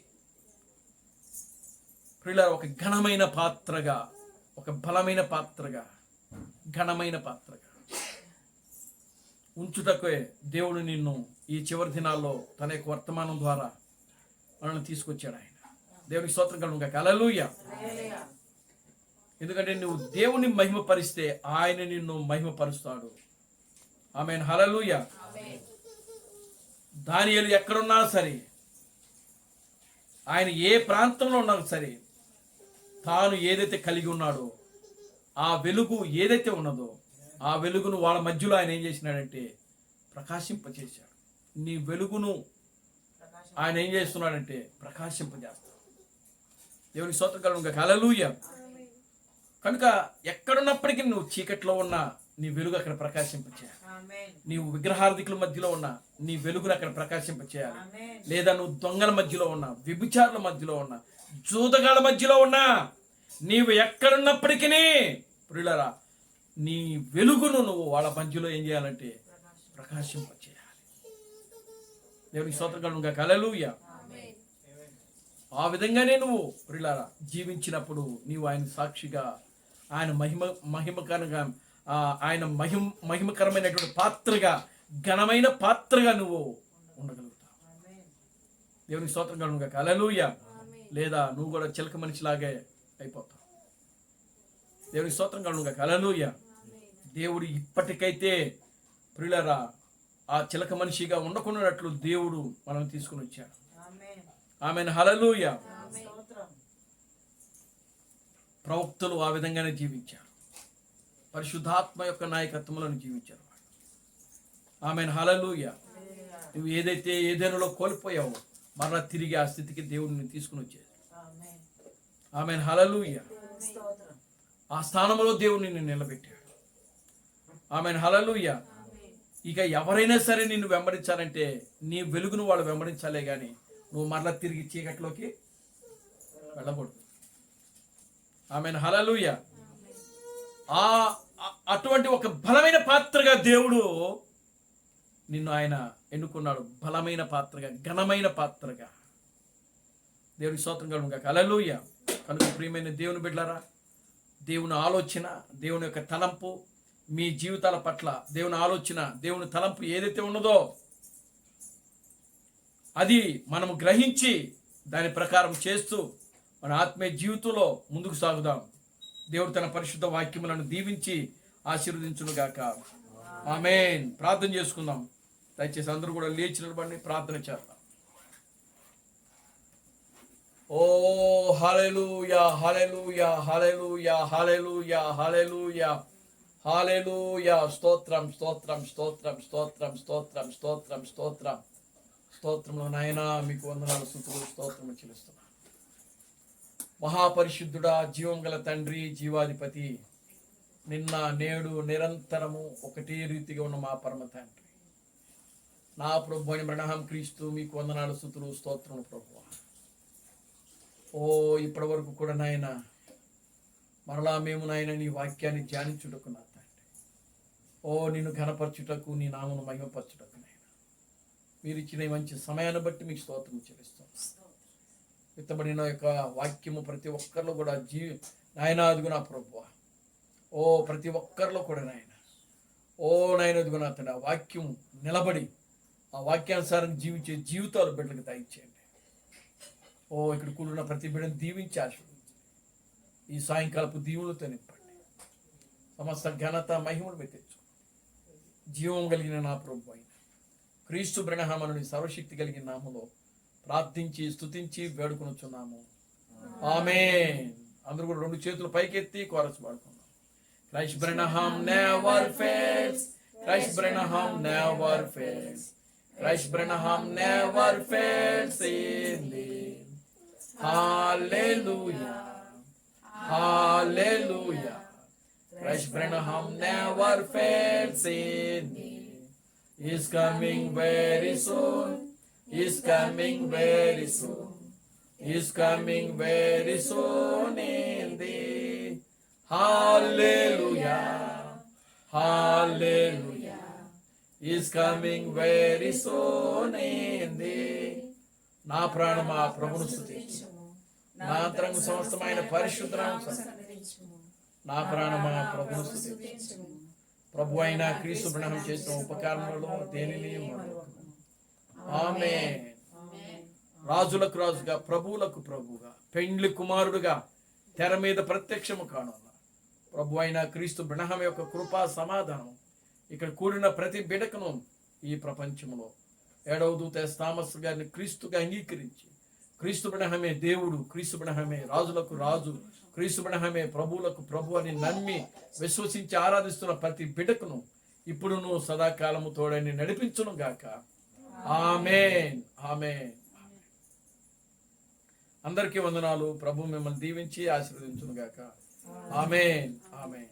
ప్రియులారా ఒక ఘనమైన పాత్రగా, ఒక బలమైన పాత్రగా, ఘనమైన పాత్రగా ఉంచుటకే దేవుడు నిన్ను ఈ చివరి దినాల్లో తన యొక్క వర్తమానం ద్వారా మనల్ని తీసుకొచ్చాడు. ఆయన దేవునికి స్తోత్రం కలుగును గాక. హల్లెలూయా. ఎందుకంటే నువ్వు దేవుని మహిమపరిస్తే ఆయన నిన్ను మహిమపరుస్తాడు. ఆమేన్. హల్లెలూయా. దానియేలు ఎక్కడున్నా సరే, ఆయన ఏ ప్రాంతంలో ఉన్నా సరే, తాను ఏదైతే కలిగి ఉన్నాడో ఆ వెలుగు ఏదైతే ఉన్నదో ఆ వెలుగును వాళ్ళ మధ్యలో ఆయన ఏం చేసినాడంటే ప్రకాశింపచేశాడు. నీ వెలుగును ఆయన ఏం చేస్తున్నాడంటే ప్రకాశింపజేస్తాడు. దేవునికి స్తోత్రం కలుగును గాక. హల్లెలూయా. కనుక ఎక్కడున్నప్పటికీ నువ్వు చీకట్లో ఉన్నా నీ వెలుగు అక్కడ ప్రకాశింపచేయాలి. నీవు విగ్రహార్థికుల మధ్యలో ఉన్నా నీ వెలుగును అక్కడ ప్రకాశింపచేయాలి. లేదా నువ్వు దొంగల మధ్యలో ఉన్నా, వ్యభిచారుల మధ్యలో ఉన్నా, జూదగాళ్ళ మధ్యలో ఉన్నా, నీవు ఎక్కడున్నప్పటికీ ప్రియులారా నీ వెలుగును నువ్వు వాళ్ళ మధ్యలో ఏం చేయాలంటే ప్రకాశింపచేయాలి. దేవునికి స్తోత్రం కలుగును గాక. హల్లెలూయా. ఆ విధంగానే నువ్వు ప్రియులారా జీవించినప్పుడు నీవు ఆయన సాక్షిగా, ఆయన మహిమకరంగా, ఆయన మహిమకరమైనటువంటి పాత్రగా, ఘనమైన పాత్రగా నువ్వు ఉండగలుగుతావు. దేవునికి స్తోత్రం కలుగును గాక. హల్లెలూయా. లేదా నువ్వు కూడా చిలక మనిషిలాగే అయిపోతావు. దేవునికి స్తోత్రం కలుగును గాక. హల్లెలూయా. దేవుడు ఇప్పటికైతే ప్రియులారా ఆ చిలక మనిషిగా ఉండకున్నట్లు దేవుడు మనల్ని తీసుకుని వచ్చాడు. ఆమేన్. హల్లెలూయా. ప్రవక్తలు ఆ విధంగానే జీవించారు. పరిశుద్ధాత్మ యొక్క నాయకత్వంలో జీవించారు. ఆమేన్. హల్లెలూయా. నువ్వు ఏదైతే ఏదైనాలో కోల్పోయావో మరలా తిరిగి ఆ స్థితికి దేవుడిని తీసుకుని వచ్చేది. ఆమేన్. హల్లెలూయా. ఆ స్థానంలో దేవుడిని నిన్ను నిలబెట్టాడు. ఆమేన్. హల్లెలూయా. ఇక ఎవరైనా సరే నిన్ను వెంబడించాలంటే నీ వెలుగును వాళ్ళు వెంబడించాలే కానీ నువ్వు మరలా తిరిగి చీకట్లోకి వెళ్ళకూడదు. ఆమేన్. హల్లెలూయా. అటువంటి ఒక బలమైన పాత్రగా దేవుడు నిన్ను ఆయన ఎన్నుకున్నాడు. బలమైన పాత్రగా, ఘనమైన పాత్రగా. దేవుని స్తోత్రం కలుగును గాక. హల్లెలూయా. కనుక ప్రియమైన దేవుని బిడ్డలారా, దేవుని ఆలోచన, దేవుని యొక్క తలంపు మీ జీవితాల పట్ల, దేవుని ఆలోచన, దేవుని తలంపు ఏదైతే ఉన్నదో అది మనము గ్రహించి దాని ప్రకారం చేస్తూ మన ఆత్మీయ జీవితంలో ముందుకు సాగుదాం. దేవుడు తన పరిశుద్ధ వాక్యములను దీవించి ఆశీర్వదించును గాక. ఆమేన్. ప్రార్థన చేసుకుందాం. దయచేసి అందరూ కూడా లేచి నిలబడి ప్రార్థన చేద్దాం. ఓ హల్లెలూయా, హల్లెలూయా, హల్లెలూయా, హల్లెలూయా, హల్లెలూయా, హల్లెలూయా. స్తోత్రం స్తోత్రం స్తోత్రం స్తోత్రం స్తోత్రం స్తోత్రం స్తోత్రం స్తోత్రములు నాయన, మీకు వందనాలు స్తుతులు స్తోత్రము చెల్లిస్తున్నాను. మహాపరిశుద్ధుడా, జీవం గల తండ్రి, జీవాధిపతి, నిన్న నేడు నిరంతరము ఒకటే రీతిగా ఉన్న మా పరమ తండ్రి, నా ప్రభు అని బ్రహ్మ క్రీస్తు, మీకు వందనాలు స్తుతులు స్తోత్రము ప్రభువా. ఓ ఇప్పటి వరకు కూడా నాయన మరలా మేము నాయన నీ వాక్యాన్ని ధ్యానించుటకు నా తండ్రి, ఓ నిన్ను ఘనపరచుటకు, నీ నామను మహిమపరచుటకు నాయన మీరు ఇచ్చిన ఈ మంచి సమయాన్ని బట్టి మీకు స్తోత్రం చెల్లిస్తాం. విత్తబడిన యొక్క వాక్యము ప్రతి ఒక్కరిలో కూడా నాయన అదుగు నా ప్రభువా, ఓ ప్రతి ఒక్కరిలో కూడా నాయన, ఓ నాయన అదుగు నా తండ్రి, ఆ వాక్యం నిలబడి ఆ వాక్యానుసారం జీవించే జీవితాలు బిడ్డలకు దయచేయండి. ఓ ఇక్కడ కూడిన ప్రతి బిడ్డను దీవించి ఆశీర్వదించండి. ఈ సాయంకాలపు దీవులతో నింపండి. సమస్త ఘనత మహిమను మీరు తెచ్చు. జీవం కలిగిన నా ప్రభు అయిన క్రీస్తు బ్రహ్మనుని సర్వశక్తి కలిగిన నామములో ప్రార్థించి స్తుతించి వేడుకొనుచున్నాము. ఆమేన్. అందరూ కూడా రెండు చేతులు పైకెత్తి కోరస్ పాడుకుందాం. Christ Branham never fails. Christ Branham never fails. Christ Branham never fails in thee. Hallelujah. Hallelujah. Christ Branham never fails in thee. He's coming very soon. He's coming very soon. He's coming very soon in thee. Hallelujah. Hallelujah. He's coming very soon in thee. నా ప్రాణమా ప్రభును స్తుతించు, నా అంతరంగ సమస్తమైన పరిశుద్ధనామమును సన్నిధించుము. నా ప్రాణమా ప్రభును స్తుతించు. ప్రభు అయిన క్రీస్తు బ్రహ్మ చేసిన ఉపకారములలో దేనిని మరువకుము. ఆమేన్. రాజులకు రాజుగా, ప్రభువులకు ప్రభువుగా, పెండ్లి కుమారుడుగా తెర మీద ప్రత్యక్షము కానున్న ప్రభు అయిన క్రీస్తు బ్రహ్మ యొక్క కృపా సమాధానం ఇక్కడ కూడిన ప్రతి బిడకను ఈ ప్రపంచంలో 7వ దూత థామస్ గారిని క్రీస్తుగా అంగీకరించి, క్రీస్తు బ్రహ్మే దేవుడు, క్రీస్తు బ్రహ్మే రాజులకు రాజు, క్రీస్తు బ్రహ్మే ప్రభువులకు ప్రభు అని నమ్మి విశ్వసించి ఆరాధిస్తున్న ప్రతి బిడకను ఇప్పుడును సదాకాలము తోడని నడిపించును గాక. ఆమేన్. ఆమేన్. అందరికీ వందనాలు. ప్రభు మిమ్మల్ని దీవించి ఆశీర్వదించును గాక. ఆమేన్. ఆమేన్.